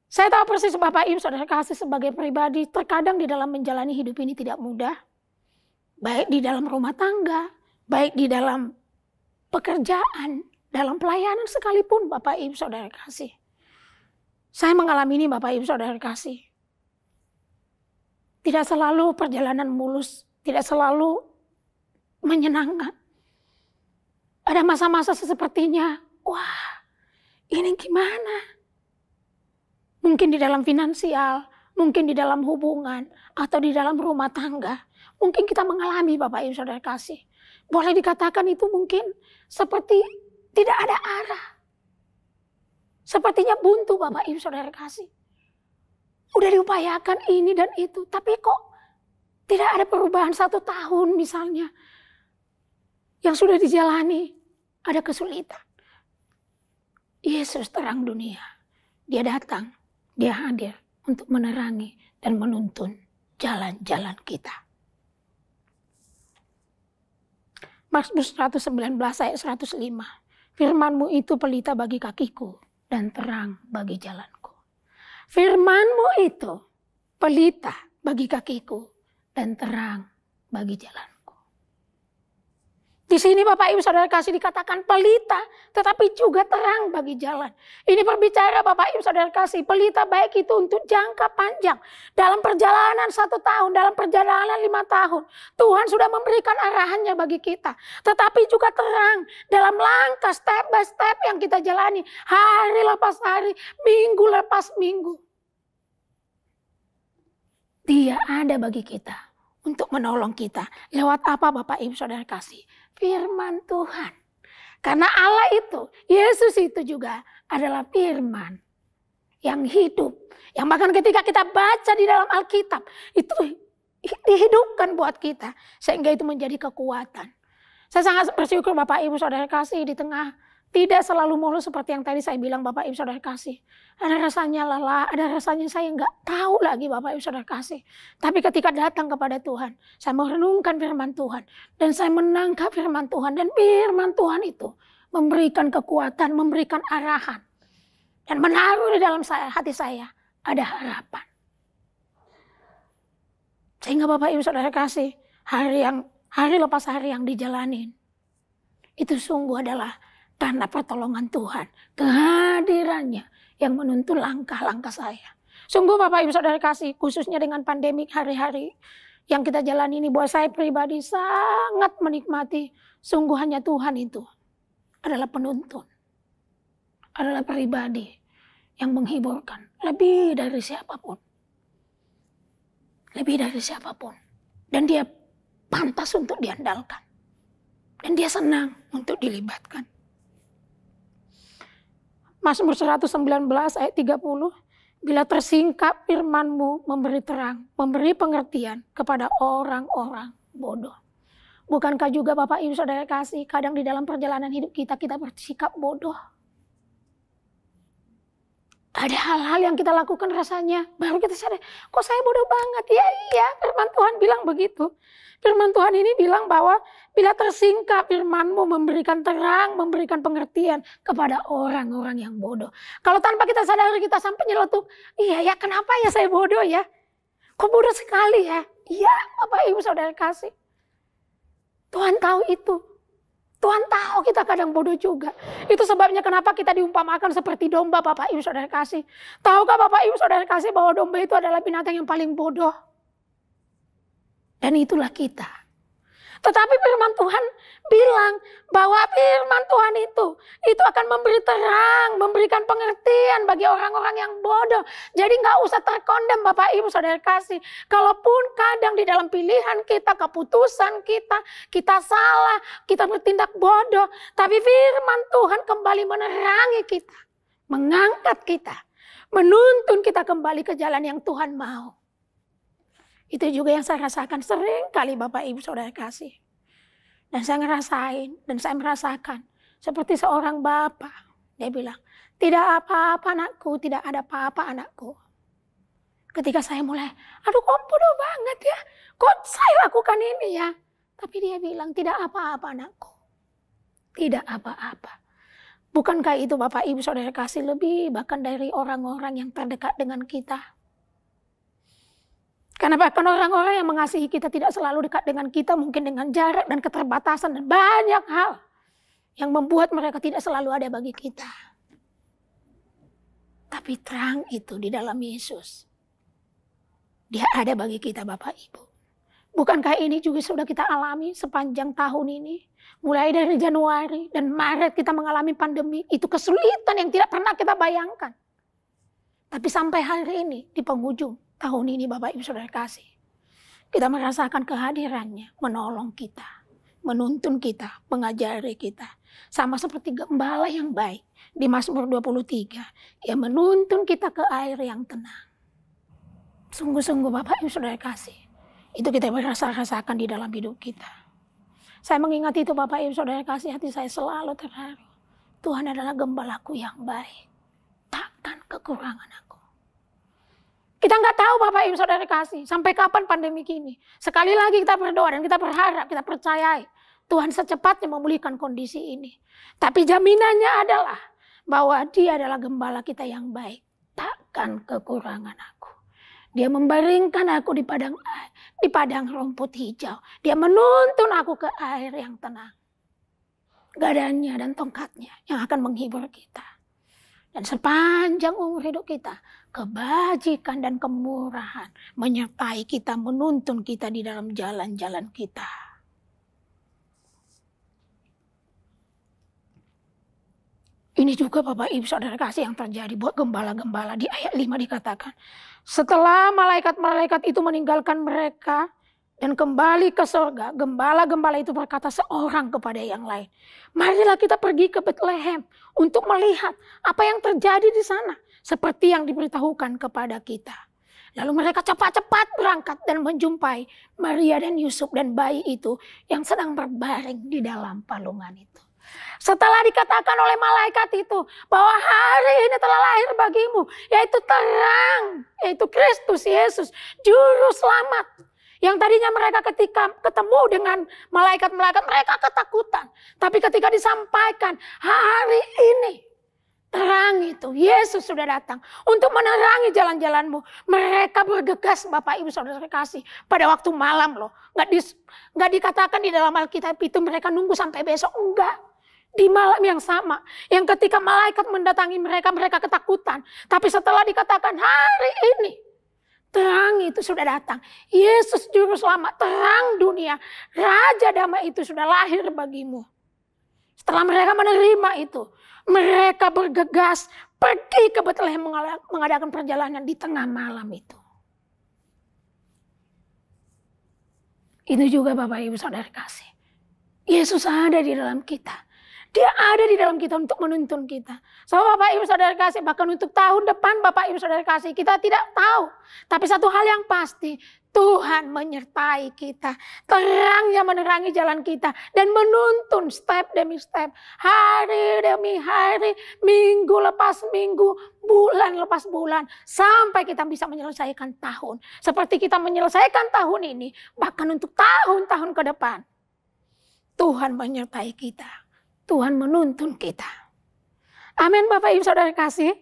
Saya tahu persis Bapak Ibu Saudara kasih sebagai pribadi terkadang di dalam menjalani hidup ini tidak mudah. Baik di dalam rumah tangga, baik di dalam pekerjaan, dalam pelayanan sekalipun Bapak Ibu Saudara kasih. Saya mengalami ini Bapak Ibu Saudara kasih. Tidak selalu perjalanan mulus, tidak selalu menyenangkan. Ada masa-masa sepertinya, wah ini gimana? Mungkin di dalam finansial, mungkin di dalam hubungan, atau di dalam rumah tangga. Mungkin kita mengalami Bapak Ibu Saudara kasih. Boleh dikatakan itu mungkin seperti tidak ada arah. Sepertinya buntu Bapak Ibu Saudara kasih. Udah diupayakan ini dan itu, tapi kok tidak ada perubahan 1 tahun misalnya. Yang sudah dijalani, ada kesulitan. Yesus terang dunia. Dia datang. Dia hadir untuk menerangi dan menuntun jalan-jalan kita. Mazmur 119 ayat 105. Firman-Mu itu pelita bagi kakiku dan terang bagi jalanku. Firman-Mu itu pelita bagi kakiku dan terang bagi jalanku. Di sini Bapak Ibu Saudara kasih dikatakan pelita, tetapi juga terang bagi jalan. Ini berbicara Bapak Ibu Saudara kasih, pelita baik itu untuk jangka panjang. Dalam perjalanan 1 tahun, dalam perjalanan 5 tahun. Tuhan sudah memberikan arahannya bagi kita. Tetapi juga terang dalam langkah step by step yang kita jalani. Hari lepas hari, minggu lepas minggu. Dia ada bagi kita untuk menolong kita. Lewat apa Bapak Ibu Saudara kasih? Firman Tuhan. Karena Allah itu, Yesus itu juga adalah firman yang hidup. Yang bahkan ketika kita baca di dalam Alkitab, itu dihidupkan buat kita. Sehingga itu menjadi kekuatan. Saya sangat bersyukur Bapak Ibu Saudara kasih di tengah. Tidak selalu mulus seperti yang tadi saya bilang Bapak Ibu Saudara kasih. Ada rasanya lelah, ada rasanya saya nggak tahu lagi Bapak Ibu Saudara kasih. Tapi ketika datang kepada Tuhan, saya merenungkan firman Tuhan. Dan saya menangkap firman Tuhan. Dan firman Tuhan itu memberikan kekuatan, memberikan arahan. Dan menaruh di dalam hati saya ada harapan. Sehingga Bapak Ibu Saudara kasih, hari lepas hari yang dijalanin. Itu sungguh adalah karena pertolongan Tuhan, kehadirannya yang menuntun langkah-langkah saya. Sungguh Bapak Ibu Saudara kasih, khususnya dengan pandemik hari-hari yang kita jalani ini, buat saya pribadi sangat menikmati. Sungguh hanya Tuhan itu adalah penuntun, adalah pribadi yang menghiburkan lebih dari siapapun. Lebih dari siapapun. Dan dia pantas untuk diandalkan. Dan dia senang untuk dilibatkan. Mazmur 119 ayat 30. Bila tersingkap firman-Mu memberi terang, memberi pengertian kepada orang-orang bodoh. Bukankah juga Bapak Ibu Saudara kasih, kadang di dalam perjalanan hidup kita bersikap bodoh. Ada hal-hal yang kita lakukan rasanya, baru kita sadar, kok saya bodoh banget. Ya iya, firman Tuhan bilang begitu. Firman Tuhan ini bilang bahwa bila tersingkap firman-Mu memberikan terang, memberikan pengertian kepada orang-orang yang bodoh. Kalau tanpa kita sadari kita sampai nyeletuk, iya ya kenapa ya saya bodoh ya? Kok bodoh sekali ya? Iya Bapak Ibu Saudara kasih. Tuhan tahu itu. Tuhan tahu kita kadang bodoh juga. Itu sebabnya kenapa kita diumpamakan seperti domba Bapak Ibu Saudara kasih. Tahukah Bapak Ibu Saudara kasih bahwa domba itu adalah binatang yang paling bodoh? Dan itulah kita. Tetapi firman Tuhan bilang bahwa firman Tuhan itu akan memberi terang, memberikan pengertian bagi orang-orang yang bodoh. Jadi nggak usah terkondem Bapak Ibu Saudara kasih. Kalaupun kadang di dalam pilihan kita, keputusan kita salah, kita bertindak bodoh. Tapi firman Tuhan kembali menerangi kita, mengangkat kita, menuntun kita kembali ke jalan yang Tuhan mau. Itu juga yang saya rasakan sering kali Bapak Ibu Saudara kasih. Dan saya ngerasain dan saya merasakan seperti seorang bapak. Dia bilang, tidak apa-apa anakku, tidak ada apa-apa anakku. Ketika saya mulai, aduh kok bodoh banget ya. Kok saya lakukan ini ya. Tapi dia bilang, tidak apa-apa anakku. Tidak apa-apa. Bukankah itu Bapak Ibu Saudara kasih lebih bahkan dari orang-orang yang terdekat dengan kita. Karena bahkan orang-orang yang mengasihi kita tidak selalu dekat dengan kita, mungkin dengan jarak dan keterbatasan dan banyak hal yang membuat mereka tidak selalu ada bagi kita. Tapi terang itu di dalam Yesus, dia ada bagi kita Bapak Ibu. Bukankah ini juga sudah kita alami sepanjang tahun ini? Mulai dari Januari dan Maret kita mengalami pandemi, itu kesulitan yang tidak pernah kita bayangkan. Tapi sampai hari ini di penghujung tahun ini Bapak Ibu Saudara kasih, kita merasakan kehadirannya, menolong kita, menuntun kita, mengajari kita. Sama seperti gembala yang baik di Mazmur 23, ia menuntun kita ke air yang tenang. Sungguh-sungguh Bapak Ibu Saudara kasih, itu kita rasakan di dalam hidup kita. Saya mengingat itu Bapak Ibu Saudara kasih, hati saya selalu terharu. Tuhan adalah gembalaku yang baik, takkan kekurangan aku. Kita nggak tahu Bapak Ibu Saudara kasih sampai kapan pandemi ini. Sekali lagi kita berdoa dan kita berharap, kita percayai Tuhan secepatnya memulihkan kondisi ini. Tapi jaminannya adalah bahwa Dia adalah gembala kita yang baik. Takkan kekurangan aku. Dia membaringkan aku di padang rumput hijau. Dia menuntun aku ke air yang tenang. Gadanya dan tongkatnya yang akan menghibur kita. Dan sepanjang umur hidup kita, kebajikan dan kemurahan menyertai kita, menuntun kita di dalam jalan-jalan kita. Ini juga Bapak Ibu Saudara kasih yang terjadi buat gembala-gembala. Di ayat 5 dikatakan, setelah malaikat-malaikat itu meninggalkan mereka dan kembali ke surga, gembala-gembala itu berkata seorang kepada yang lain, marilah kita pergi ke Betlehem untuk melihat apa yang terjadi di sana, seperti yang diberitahukan kepada kita. Lalu mereka cepat-cepat berangkat dan menjumpai Maria dan Yusuf dan bayi itu yang sedang berbaring di dalam palungan itu. Setelah dikatakan oleh malaikat itu bahwa hari ini telah lahir bagimu, yaitu terang, yaitu Kristus Yesus, Juru Selamat. Yang tadinya mereka ketika ketemu dengan malaikat-malaikat mereka ketakutan. Tapi ketika disampaikan hari ini terang itu Yesus sudah datang untuk menerangi jalan-jalanmu. Mereka bergegas Bapak Ibu Saudara kasih pada waktu malam loh. Nggak dikatakan di dalam Alkitab itu mereka nunggu sampai besok. Enggak. Di malam yang sama. Yang ketika malaikat mendatangi mereka, mereka ketakutan. Tapi setelah dikatakan hari ini terang itu sudah datang. Yesus Juru Selamat, terang dunia. Raja damai itu sudah lahir bagimu. Setelah mereka menerima itu, mereka bergegas pergi ke Betlehem mengadakan perjalanan di tengah malam itu. Itu juga Bapak Ibu Saudara kasih. Yesus ada di dalam kita. Dia ada di dalam kita untuk menuntun kita. So Bapak Ibu Saudara kasih, bahkan untuk tahun depan Bapak Ibu Saudara kasih, kita tidak tahu. Tapi satu hal yang pasti, Tuhan menyertai kita. Terangnya menerangi jalan kita. Dan menuntun step demi step. Hari demi hari, minggu lepas minggu, bulan lepas bulan. Sampai kita bisa menyelesaikan tahun. Seperti kita menyelesaikan tahun ini, bahkan untuk tahun-tahun ke depan. Tuhan menyertai kita. Tuhan menuntun kita. Amin Bapak Ibu Saudara kasih.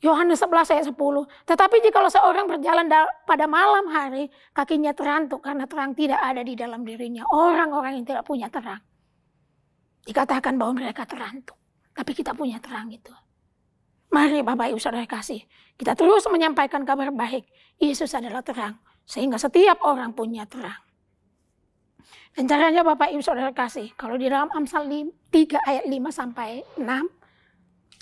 Yohanes 11 ayat 10. Tetapi jikalau seorang berjalan pada malam hari, kakinya terantuk karena terang tidak ada di dalam dirinya. Orang-orang yang tidak punya terang. Dikatakan bahwa mereka terantuk. Tapi kita punya terang itu. Mari Bapak Ibu Saudara kasih. Kita terus menyampaikan kabar baik. Yesus adalah terang. Sehingga setiap orang punya terang. Dan caranya Bapak Ibu Saudara kasih, kalau di dalam Amsal 3 ayat 5 sampai 6,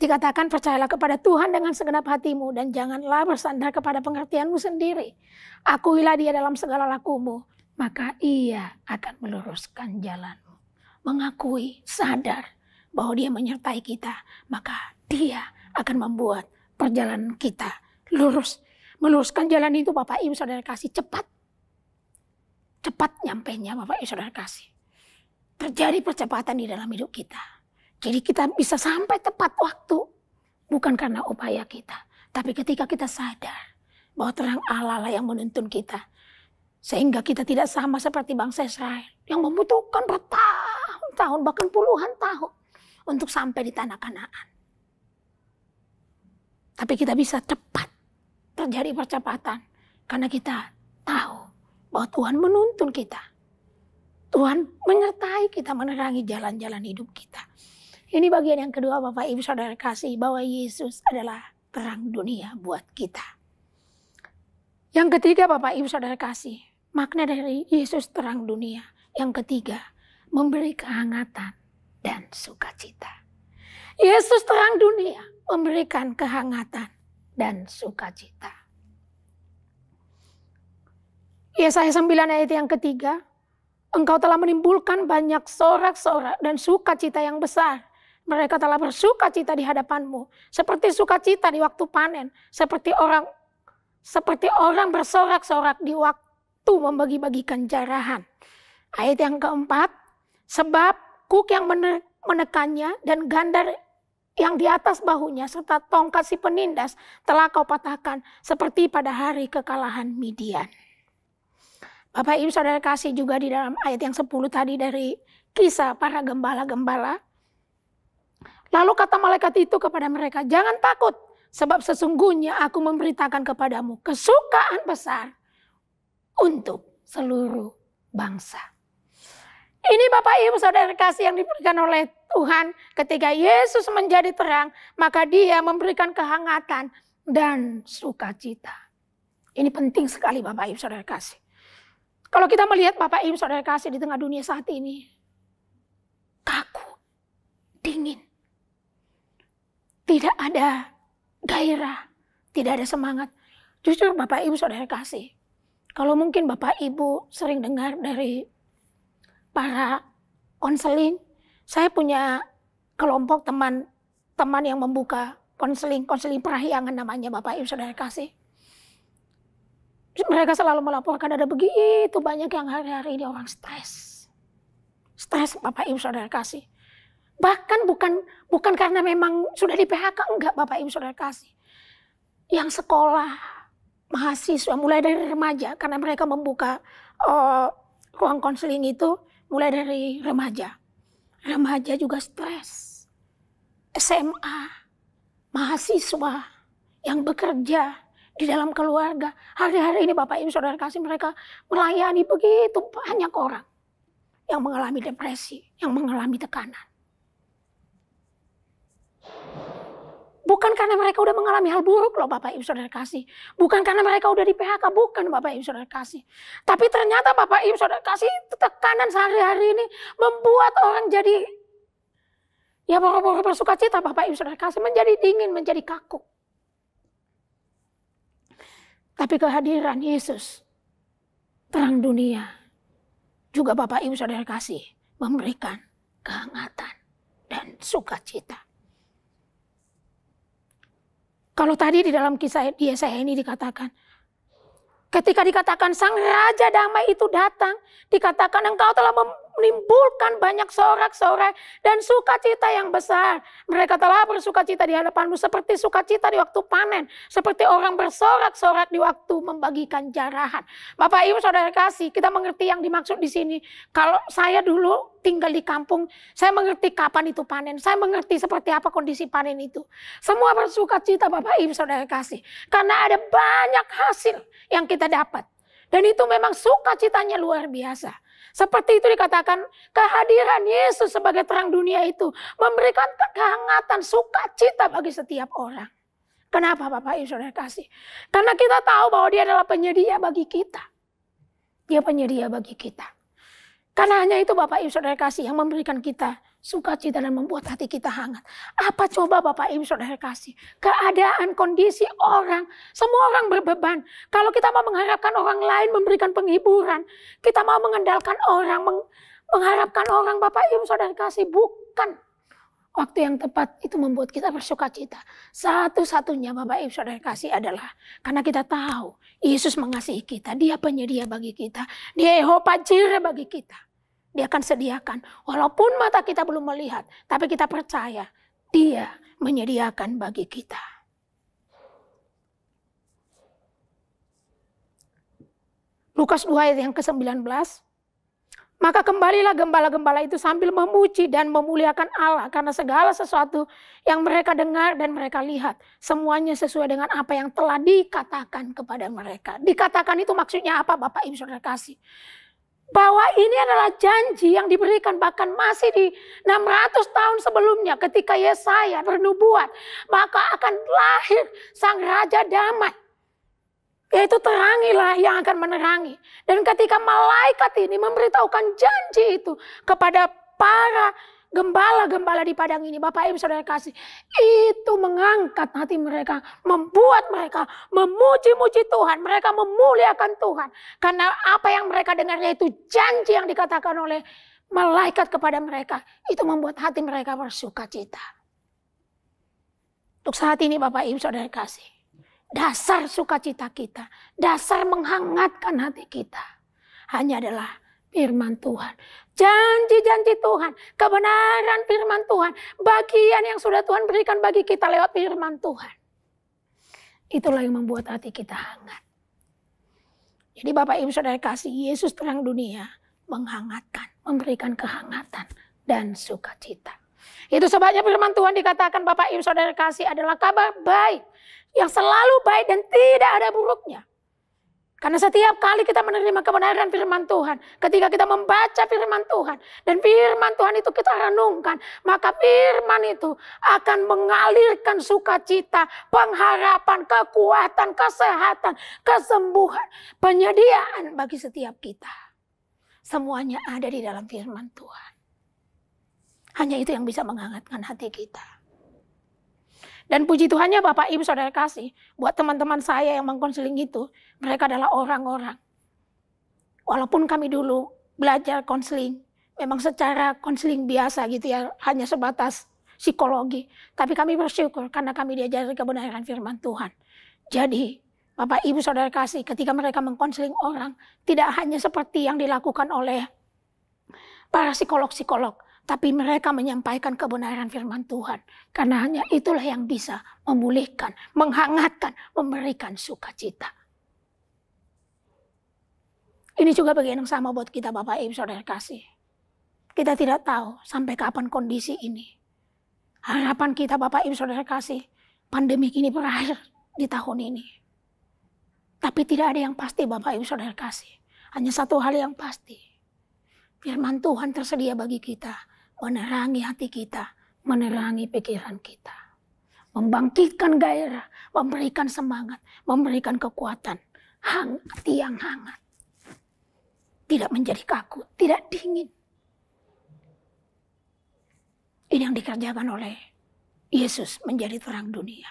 dikatakan percayalah kepada Tuhan dengan segenap hatimu dan janganlah bersandar kepada pengertianmu sendiri. Akuilah Dia dalam segala lakumu, maka Ia akan meluruskan jalanmu. Mengakui, sadar bahwa Dia menyertai kita, maka Dia akan membuat perjalanan kita lurus. meluruskan jalan itu Bapak Ibu Saudara kasih cepat. Cepat nyampainya Bapak Ibu Saudara kasih. Terjadi percepatan di dalam hidup kita. Jadi kita bisa sampai tepat waktu. Bukan karena upaya kita. Tapi ketika kita sadar bahwa terang Allah lah yang menuntun kita. Sehingga kita tidak sama seperti bangsa Israel. Yang membutuhkan bertahun-tahun bahkan puluhan tahun. Untuk sampai di tanah Kanaan. Tapi kita bisa cepat terjadi percepatan. Karena kita tahu bahwa Tuhan menuntun kita. Tuhan menyertai kita menerangi jalan-jalan hidup kita. Ini bagian yang kedua Bapak Ibu Saudara kasih. Bahwa Yesus adalah terang dunia buat kita. Yang ketiga Bapak Ibu Saudara kasih. Makna dari Yesus terang dunia. Yang ketiga. Memberi kehangatan dan sukacita. Yesus terang dunia. Memberikan kehangatan dan sukacita. Yesaya 9 ayat yang ketiga. Engkau telah menimbulkan banyak sorak-sorak dan sukacita yang besar. Mereka telah bersukacita di hadapanmu. Seperti sukacita di waktu panen. Seperti orang bersorak-sorak di waktu membagi-bagikan jarahan. Ayat yang keempat. Sebab kuk yang menekannya dan gandar yang di atas bahunya serta tongkat si penindas telah kau patahkan seperti pada hari kekalahan Midian. Bapak Ibu Saudara kasih juga di dalam ayat yang 10 tadi dari kisah para gembala-gembala. Lalu kata malaikat itu kepada mereka, jangan takut sebab sesungguhnya aku memberitakan kepadamu kesukaan besar untuk seluruh bangsa. Ini Bapak Ibu Saudara kasih yang diberikan oleh Tuhan ketika Yesus menjadi terang, maka Dia memberikan kehangatan dan sukacita. Ini penting sekali Bapak Ibu Saudara kasih. Kalau kita melihat Bapak Ibu Saudara kasih di tengah dunia saat ini, kaku, dingin, tidak ada gairah, tidak ada semangat. Jujur Bapak Ibu Saudara kasih, kalau mungkin Bapak Ibu sering dengar dari para konseling, saya punya kelompok teman yang membuka konseling perahyangan namanya Bapak Ibu Saudara kasih. Mereka selalu melaporkan ada begitu banyak yang hari-hari ini orang stres. Stres Bapak Ibu Saudara kasih. Bahkan bukan karena memang sudah di PHK, enggak Bapak Ibu Saudara kasih. Yang sekolah, mahasiswa mulai dari remaja karena mereka membuka ruang konseling itu mulai dari remaja. Remaja juga stres. SMA, mahasiswa yang bekerja di dalam keluarga. Hari-hari ini Bapak Ibu Saudara kasih mereka melayani begitu banyak orang yang mengalami depresi, yang mengalami tekanan. Bukan karena mereka udah mengalami hal buruk loh Bapak Ibu Saudara kasih. Bukan karena mereka udah di PHK, bukan Bapak Ibu Saudara kasih. Tapi ternyata Bapak Ibu Saudara kasih tekanan sehari-hari ini membuat orang jadi ya boro-boro bersukacita Bapak Ibu Saudara kasih menjadi dingin, menjadi kaku. Tapi kehadiran Yesus, terang dunia, juga Bapak Ibu Saudara kasih memberikan kehangatan dan sukacita. Kalau tadi di dalam kisah Yesaya ini dikatakan, ketika dikatakan sang Raja Damai itu datang, dikatakan engkau telah menimbulkan banyak sorak-sorai dan sukacita yang besar. Mereka telah bersukacita di hadapanmu seperti sukacita di waktu panen. Seperti orang bersorak-sorak di waktu membagikan jarahan. Bapak Ibu Saudara kasih, kita mengerti yang dimaksud di sini. Kalau saya dulu tinggal di kampung, saya mengerti kapan itu panen. Saya mengerti seperti apa kondisi panen itu. Semua bersukacita Bapak Ibu Saudara kasih. Karena ada banyak hasil yang kita dapat. Dan itu memang sukacitanya luar biasa. Seperti itu dikatakan kehadiran Yesus sebagai terang dunia itu memberikan kehangatan sukacita bagi setiap orang. Kenapa Bapak Ibu Saudara kasih? Karena kita tahu bahwa Dia adalah penyedia bagi kita. Dia penyedia bagi kita. Karena hanya itu Bapak Ibu Saudara kasih yang memberikan kita sukacita dan membuat hati kita hangat. Apa coba Bapak Ibu Saudara kasih? Keadaan, kondisi orang, semua orang berbeban. Kalau kita mau mengharapkan orang lain memberikan penghiburan, kita mau mengandalkan orang, mengharapkan orang Bapak Ibu Saudara kasih, bukan Waktu yang tepat itu membuat kita bersuka cita. Satu-satunya Bapak Ibu Saudara kasih adalah karena kita tahu Yesus mengasihi kita. Dia penyedia bagi kita. Dia Yehova Jireh bagi kita. Dia akan sediakan. Walaupun mata kita belum melihat. Tapi kita percaya Dia menyediakan bagi kita. Lukas 2 ayat yang ke-19. Maka kembalilah gembala-gembala itu sambil memuji dan memuliakan Allah. Karena segala sesuatu yang mereka dengar dan mereka lihat. Semuanya sesuai dengan apa yang telah dikatakan kepada mereka. Dikatakan itu maksudnya apa Bapak Ibu Saudara kasih? Bahwa ini adalah janji yang diberikan bahkan masih di 600 tahun sebelumnya. Ketika Yesaya bernubuat. Maka akan lahir sang Raja Damai. Yaitu terangilah yang akan menerangi. Dan ketika malaikat ini memberitahukan janji itu kepada para gembala-gembala di padang ini. Bapak Ibu Saudara kasih. Itu mengangkat hati mereka. Membuat mereka memuji-muji Tuhan. Mereka memuliakan Tuhan. Karena apa yang mereka dengar yaitu janji yang dikatakan oleh malaikat kepada mereka. Itu membuat hati mereka bersuka cita. Untuk saat ini Bapak Ibu Saudara kasih. Dasar sukacita kita, dasar menghangatkan hati kita hanya adalah firman Tuhan. Janji-janji Tuhan, kebenaran firman Tuhan, bagian yang sudah Tuhan berikan bagi kita lewat firman Tuhan. Itulah yang membuat hati kita hangat. Jadi Bapak Ibu Saudara kasih, Yesus terang dunia menghangatkan, memberikan kehangatan dan sukacita. Itu sebabnya firman Tuhan dikatakan Bapak Ibu Saudara kasih adalah kabar baik. Yang selalu baik dan tidak ada buruknya. Karena setiap kali kita menerima kebenaran firman Tuhan. Ketika kita membaca firman Tuhan. Dan firman Tuhan itu kita renungkan. Maka firman itu akan mengalirkan sukacita, pengharapan, kekuatan, kesehatan, kesembuhan. Penyediaan bagi setiap kita. Semuanya ada di dalam firman Tuhan. Hanya itu yang bisa menghangatkan hati kita. Dan puji Tuhannya Bapak Ibu Saudara kasih. Buat teman-teman saya yang mengkonseling itu. Mereka adalah orang-orang. Walaupun kami dulu belajar konseling. Memang secara konseling biasa gitu ya. Hanya sebatas psikologi. Tapi kami bersyukur karena kami diajari kebenaran firman Tuhan. Jadi Bapak Ibu Saudara kasih ketika mereka mengkonseling orang. Tidak hanya seperti yang dilakukan oleh para psikolog-psikolog. Tapi mereka menyampaikan kebenaran firman Tuhan. Karena hanya itulah yang bisa memulihkan, menghangatkan, memberikan sukacita. Ini juga bagian yang sama buat kita Bapak Ibu Saudara kasih. Kita tidak tahu sampai kapan kondisi ini. Harapan kita Bapak Ibu Saudara kasih, pandemi ini berakhir di tahun ini. Tapi tidak ada yang pasti Bapak Ibu Saudara kasih. Hanya satu hal yang pasti. Firman Tuhan tersedia bagi kita. Menerangi hati kita, menerangi pikiran kita. Membangkitkan gairah, memberikan semangat, memberikan kekuatan. Hati yang hangat. Tidak menjadi kaku, tidak dingin. Ini yang dikerjakan oleh Yesus menjadi terang dunia.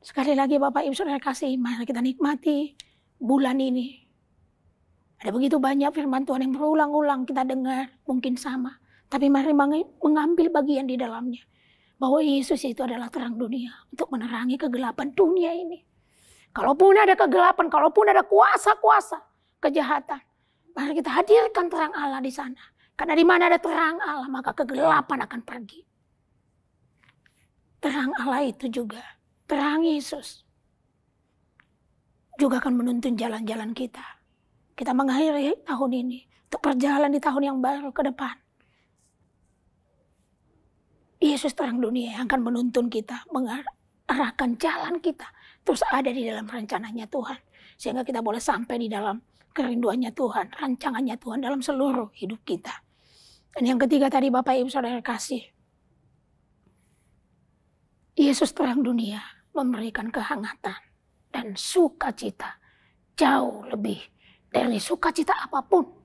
Sekali lagi Bapak Ibu Saudara kasih, mari kita nikmati bulan ini. Ada begitu banyak firman Tuhan yang berulang-ulang kita dengar, mungkin sama. Tapi mari mengambil bagian di dalamnya. Bahwa Yesus itu adalah terang dunia untuk menerangi kegelapan dunia ini. Kalaupun ada kegelapan, kalaupun ada kuasa-kuasa kejahatan. Mari kita hadirkan terang Allah di sana. Karena di mana ada terang Allah, maka kegelapan akan pergi. Terang Allah itu juga, terang Yesus. Juga akan menuntun jalan-jalan kita. Kita mengakhiri tahun ini untuk berjalan di tahun yang baru ke depan. Yesus terang dunia yang akan menuntun kita, mengarahkan jalan kita. Terus ada di dalam rencananya Tuhan. Sehingga kita boleh sampai di dalam kerinduannya Tuhan, rancangannya Tuhan dalam seluruh hidup kita. Dan yang ketiga tadi Bapak Ibu Saudara kasih. Yesus terang dunia memberikan kehangatan dan sukacita jauh lebih dari sukacita apapun.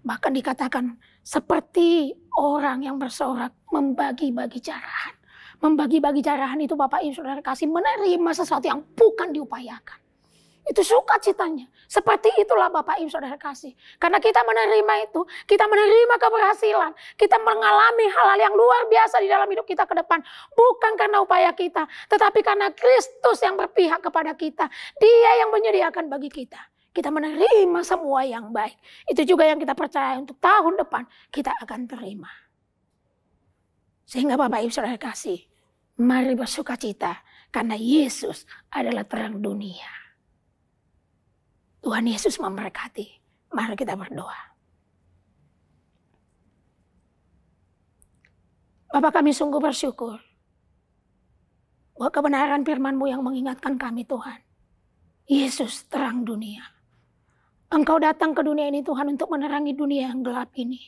Bahkan dikatakan seperti orang yang bersorak membagi-bagi carahan. Membagi-bagi carahan itu Bapak Ibu Saudara kasih menerima sesuatu yang bukan diupayakan. Itu sukacitanya. Seperti itulah Bapak Ibu Saudara kasih. Karena kita menerima itu, kita menerima keberhasilan. Kita mengalami hal-hal yang luar biasa di dalam hidup kita ke depan. Bukan karena upaya kita, tetapi karena Kristus yang berpihak kepada kita. Dia yang menyediakan bagi kita. Kita menerima semua yang baik. Itu juga yang kita percaya untuk tahun depan kita akan terima. Sehingga Bapak Ibu Saudara kasih, mari bersukacita karena Yesus adalah terang dunia. Tuhan Yesus memberkati. Mari kita berdoa. Bapak, kami sungguh bersyukur bahwa kebenaran firman-Mu yang mengingatkan kami Tuhan. Yesus terang dunia. Engkau datang ke dunia ini Tuhan untuk menerangi dunia yang gelap ini.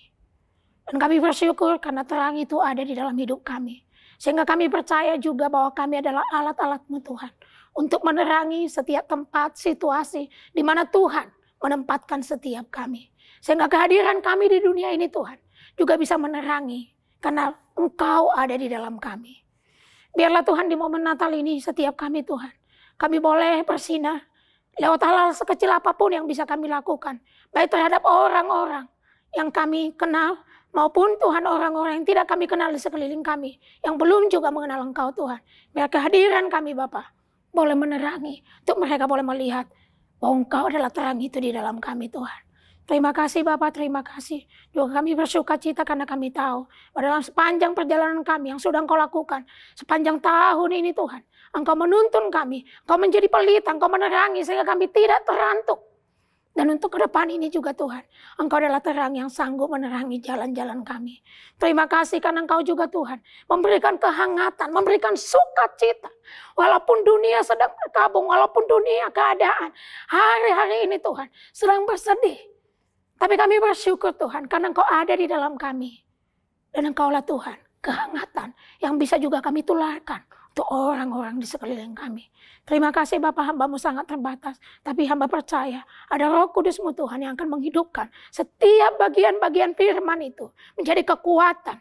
Dan kami bersyukur karena terang itu ada di dalam hidup kami. Sehingga kami percaya juga bahwa kami adalah alat-alat-Mu Tuhan. Untuk menerangi setiap tempat, situasi di mana Tuhan menempatkan setiap kami. Sehingga kehadiran kami di dunia ini Tuhan juga bisa menerangi. Karena Engkau ada di dalam kami. Biarlah Tuhan di momen Natal ini setiap kami Tuhan. Kami boleh bersinar lewat hal-hal sekecil apapun yang bisa kami lakukan. Baik terhadap orang-orang yang kami kenal. Maupun Tuhan orang-orang yang tidak kami kenal di sekeliling kami. Yang belum juga mengenal Engkau Tuhan. Biar kehadiran kami Bapa boleh menerangi. Untuk mereka boleh melihat bahwa Engkau adalah terang itu di dalam kami Tuhan. Terima kasih Bapak, terima kasih. Juga kami bersukacita karena kami tahu. Dalam sepanjang perjalanan kami yang sudah Engkau lakukan. Sepanjang tahun ini Tuhan. Engkau menuntun kami. Engkau menjadi pelita, Engkau menerangi sehingga kami tidak terantuk. Dan untuk ke depan ini juga Tuhan, Engkau adalah terang yang sanggup menerangi jalan-jalan kami. Terima kasih karena Engkau juga Tuhan memberikan kehangatan, memberikan sukacita. Walaupun dunia sedang berkabung, walaupun dunia keadaan hari-hari ini Tuhan sedang bersedih. Tapi kami bersyukur Tuhan karena Engkau ada di dalam kami. Dan Engkaulah Tuhan kehangatan yang bisa juga kami tularkan untuk orang-orang di sekeliling kami. Terima kasih Bapak, hamba-Mu sangat terbatas. Tapi hamba percaya ada Roh Kudus-Mu Tuhan yang akan menghidupkan setiap bagian-bagian firman itu. Menjadi kekuatan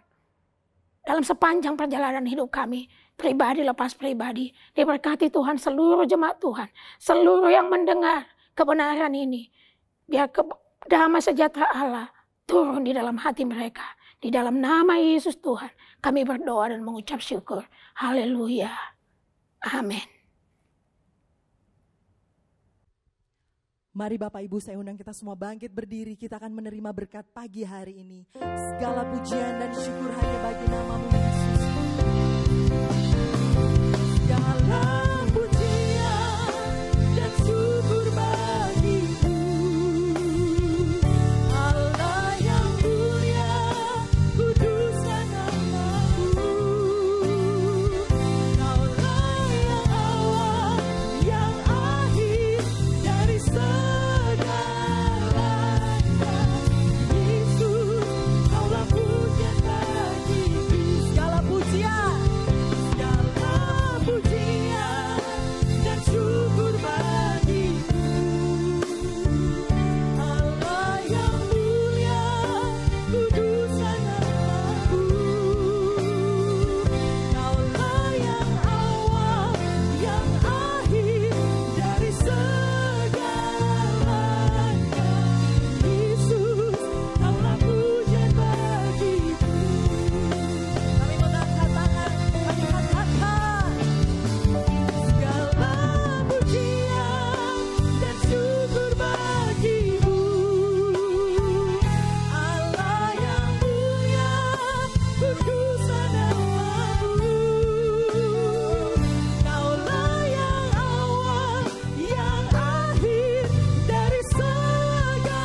dalam sepanjang perjalanan hidup kami. Pribadi lepas pribadi. Diberkati Tuhan seluruh jemaat Tuhan. Seluruh yang mendengar kebenaran ini. Biar damai sejahtera Allah turun di dalam hati mereka. Di dalam nama Yesus Tuhan kami berdoa dan mengucap syukur. Haleluya. Amin. Mari Bapak Ibu saya undang kita semua bangkit berdiri. Kita akan menerima berkat pagi hari ini. Segala pujian dan syukur hanya bagi nama-Mu Yesus. Segala pujian dan syukur bagi-Mu. Allah yang mulia, kuduslah nama-Mu. Kaulah yang awal, yang akhir dari segalanya. Yesus, Kaulah pujian bagi-Ku. Segala pujian dan syukur bagi-Ku. Allah yang mulia, kuduslah nama-Mu. Kaulah yang awal, yang akhir dari segalanya. Yesus, Kaulah pujian bagi-Ku. Kami mengangkat tangan, kami katakan segala pujian dan syukur bagi-Mu. Allah yang mulia, kuduslah nama-Mu. Kaulah yang awal, yang akhir dari segalanya.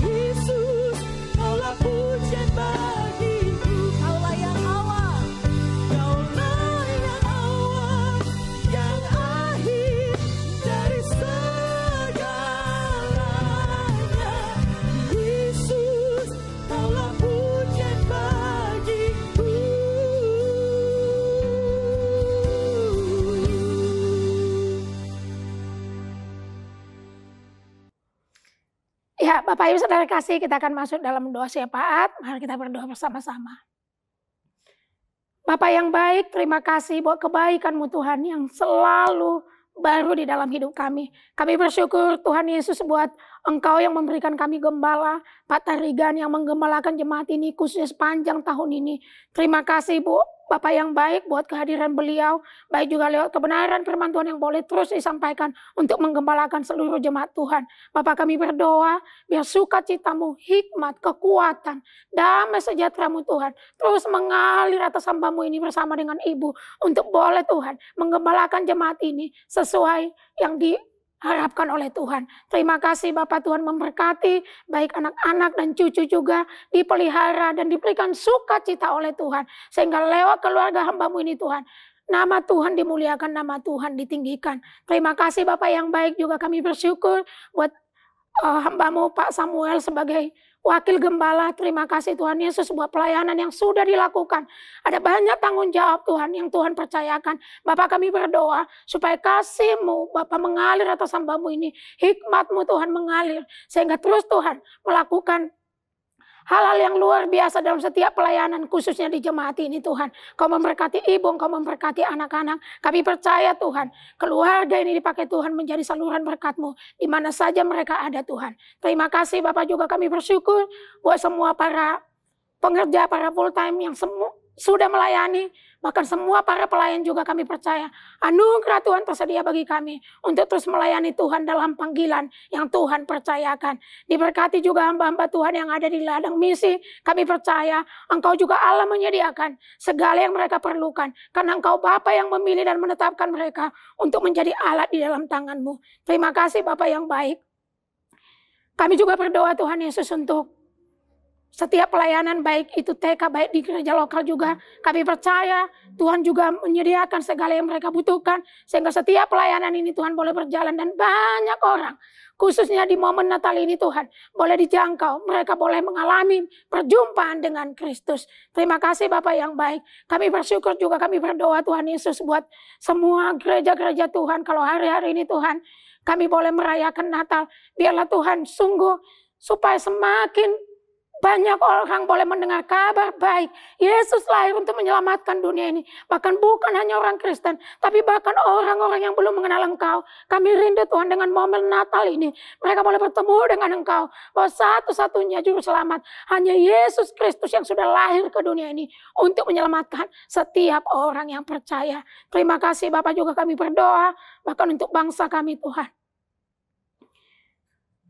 Yesus, Kaulah pujian bagi-Ku. Kaulah yang awal, Kaulah yang awal, yang akhir dari segalanya. Yesus, Kaulah pujian bagi-Ku. Ya, Bapak Ibu Saudara kasih, kita akan masuk dalam doa syafaat. Mari kita berdoa bersama-sama. Bapak yang baik, terima kasih buat kebaikan-Mu Tuhan yang selalu baru di dalam hidup kami. Kami bersyukur Tuhan Yesus buat Engkau yang memberikan kami gembala, Pak Tarigan yang menggembalakan jemaat ini khususnya sepanjang tahun ini. Terima kasih Bu, Bapak yang baik buat kehadiran beliau, baik juga lewat kebenaran firman Tuhan yang boleh terus disampaikan untuk menggembalakan seluruh jemaat Tuhan. Bapak kami berdoa, biar sukacitamu, hikmat, kekuatan, damai sejahtera-Mu Tuhan, terus mengalir atas hamba-Mu ini bersama dengan Ibu, untuk boleh Tuhan menggembalakan jemaat ini sesuai yang diharapkan oleh Tuhan. Terima kasih Bapak, Tuhan memberkati baik anak-anak dan cucu juga dipelihara dan diberikan sukacita oleh Tuhan. Sehingga lewat keluarga hamba-Mu ini Tuhan, nama Tuhan dimuliakan, nama Tuhan ditinggikan. Terima kasih Bapak yang baik, juga kami bersyukur buat hamba-Mu Pak Samuel sebagai wakil gembala. Terima kasih Tuhan Yesus buat pelayanan yang sudah dilakukan. Ada banyak tanggung jawab Tuhan yang Tuhan percayakan. Bapak kami berdoa supaya kasih-Mu Bapak mengalir atas hamba-Mu ini. Hikmat-Mu Tuhan mengalir. Sehingga terus Tuhan melakukan hal-hal yang luar biasa dalam setiap pelayanan, khususnya di jemaat ini Tuhan. Kau memberkati ibu, Kau memberkati anak-anak. Kami percaya Tuhan, keluarga ini dipakai Tuhan menjadi saluran berkat-Mu di mana saja mereka ada Tuhan. Terima kasih Bapak, juga kami bersyukur buat semua para pengerja, para full time yang sudah melayani. Bahkan semua para pelayan juga kami percaya anugerah Tuhan tersedia bagi kami untuk terus melayani Tuhan dalam panggilan yang Tuhan percayakan. Diberkati juga hamba-hamba Tuhan yang ada di ladang misi. Kami percaya Engkau juga Allah menyediakan segala yang mereka perlukan. Karena Engkau Bapa yang memilih dan menetapkan mereka untuk menjadi alat di dalam tangan-Mu. Terima kasih Bapak yang baik. Kami juga berdoa Tuhan Yesus untuk setiap pelayanan, baik itu TK, baik di gereja lokal juga. Kami percaya Tuhan juga menyediakan segala yang mereka butuhkan. Sehingga setiap pelayanan ini Tuhan boleh berjalan. Dan banyak orang, khususnya di momen Natal ini Tuhan, boleh dijangkau. Mereka boleh mengalami perjumpaan dengan Kristus. Terima kasih Bapak yang baik. Kami bersyukur juga, kami berdoa Tuhan Yesus buat semua gereja-gereja Tuhan. Kalau hari-hari ini Tuhan, kami boleh merayakan Natal. Biarlah Tuhan sungguh supaya semakin banyak orang boleh mendengar kabar baik. Yesus lahir untuk menyelamatkan dunia ini. Bahkan bukan hanya orang Kristen, tapi bahkan orang-orang yang belum mengenal Engkau. Kami rindu Tuhan dengan momen Natal ini. Mereka boleh bertemu dengan Engkau. Bahwa satu-satunya juru selamat hanya Yesus Kristus yang sudah lahir ke dunia ini untuk menyelamatkan setiap orang yang percaya. Terima kasih Bapak, juga kami berdoa bahkan untuk bangsa kami Tuhan.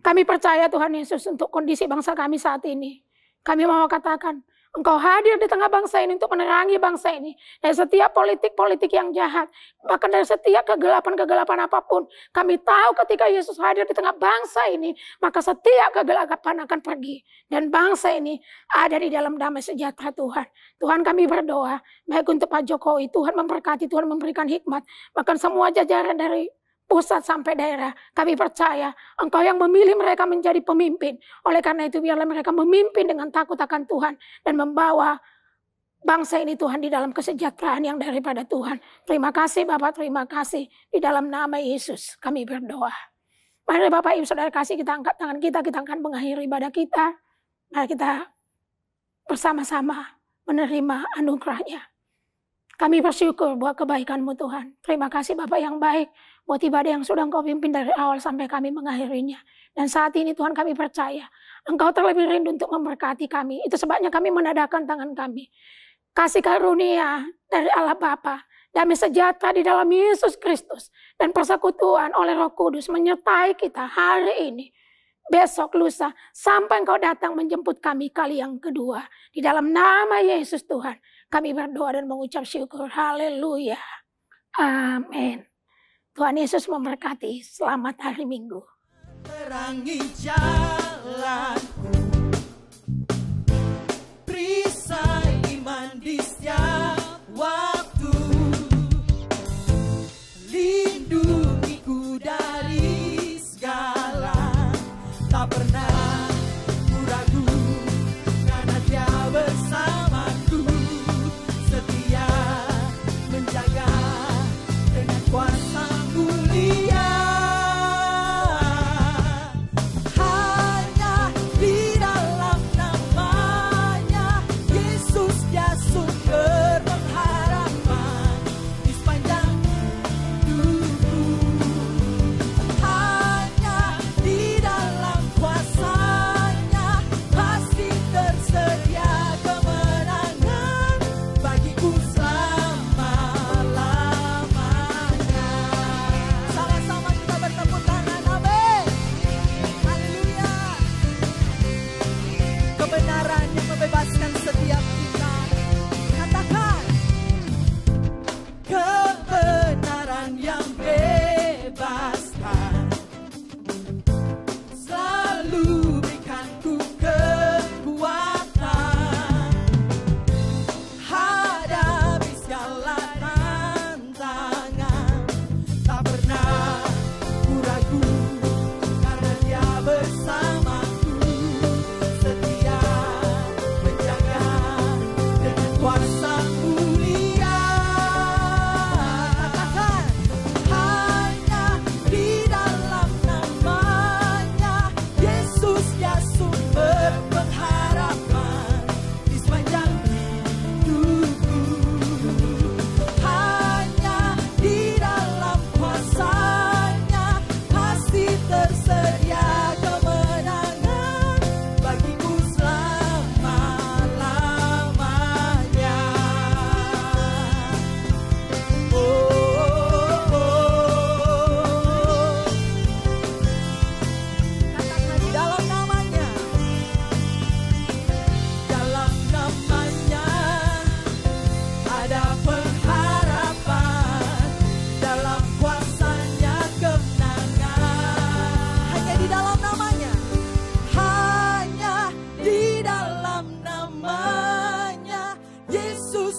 Kami percaya Tuhan Yesus untuk kondisi bangsa kami saat ini. Kami mau katakan, Engkau hadir di tengah bangsa ini untuk menerangi bangsa ini. Dari setiap politik-politik yang jahat. Bahkan dari setiap kegelapan-kegelapan apapun. Kami tahu ketika Yesus hadir di tengah bangsa ini, maka setiap kegelapan akan pergi. Dan bangsa ini ada di dalam damai sejahtera Tuhan. Tuhan kami berdoa, baik untuk Pak Jokowi, Tuhan memberkati, Tuhan memberikan hikmat. Bahkan semua jajaran dari pusat sampai daerah, kami percaya Engkau yang memilih mereka menjadi pemimpin. Oleh karena itu biarlah mereka memimpin dengan takut akan Tuhan dan membawa bangsa ini Tuhan di dalam kesejahteraan yang daripada Tuhan. Terima kasih Bapak, terima kasih. Di dalam nama Yesus kami berdoa. Mari Bapak Ibu Saudara kasih, kita angkat tangan kita akan mengakhiri ibadah kita. Mari kita bersama-sama menerima anugerahnya. Kami bersyukur buat kebaikan-Mu Tuhan. Terima kasih Bapak yang baik buat ibadah yang sudah Engkau pimpin dari awal sampai kami mengakhirinya. Dan saat ini Tuhan kami percaya Engkau terlebih rindu untuk memberkati kami. Itu sebabnya kami menadahkan tangan kami. Kasih karunia dari Allah Bapa, damai sejahtera di dalam Yesus Kristus, dan persekutuan oleh Roh Kudus menyertai kita hari ini, besok, lusa, sampai Engkau datang menjemput kami kali yang kedua. Di dalam nama Yesus Tuhan kami berdoa dan mengucap syukur. Haleluya. Amin. Tuhan Yesus memberkati. Selamat hari Minggu. Terangi jalanku, perisai iman di setiap waktu, lindungiku dari segala, tak pernah ku ragu karena Dia bersamaku, setia menjaga dengan kuasa mulia. Hanya Dia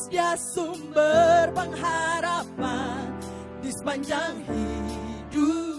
Yesus dia sumber pengharapan di sepanjang hidup.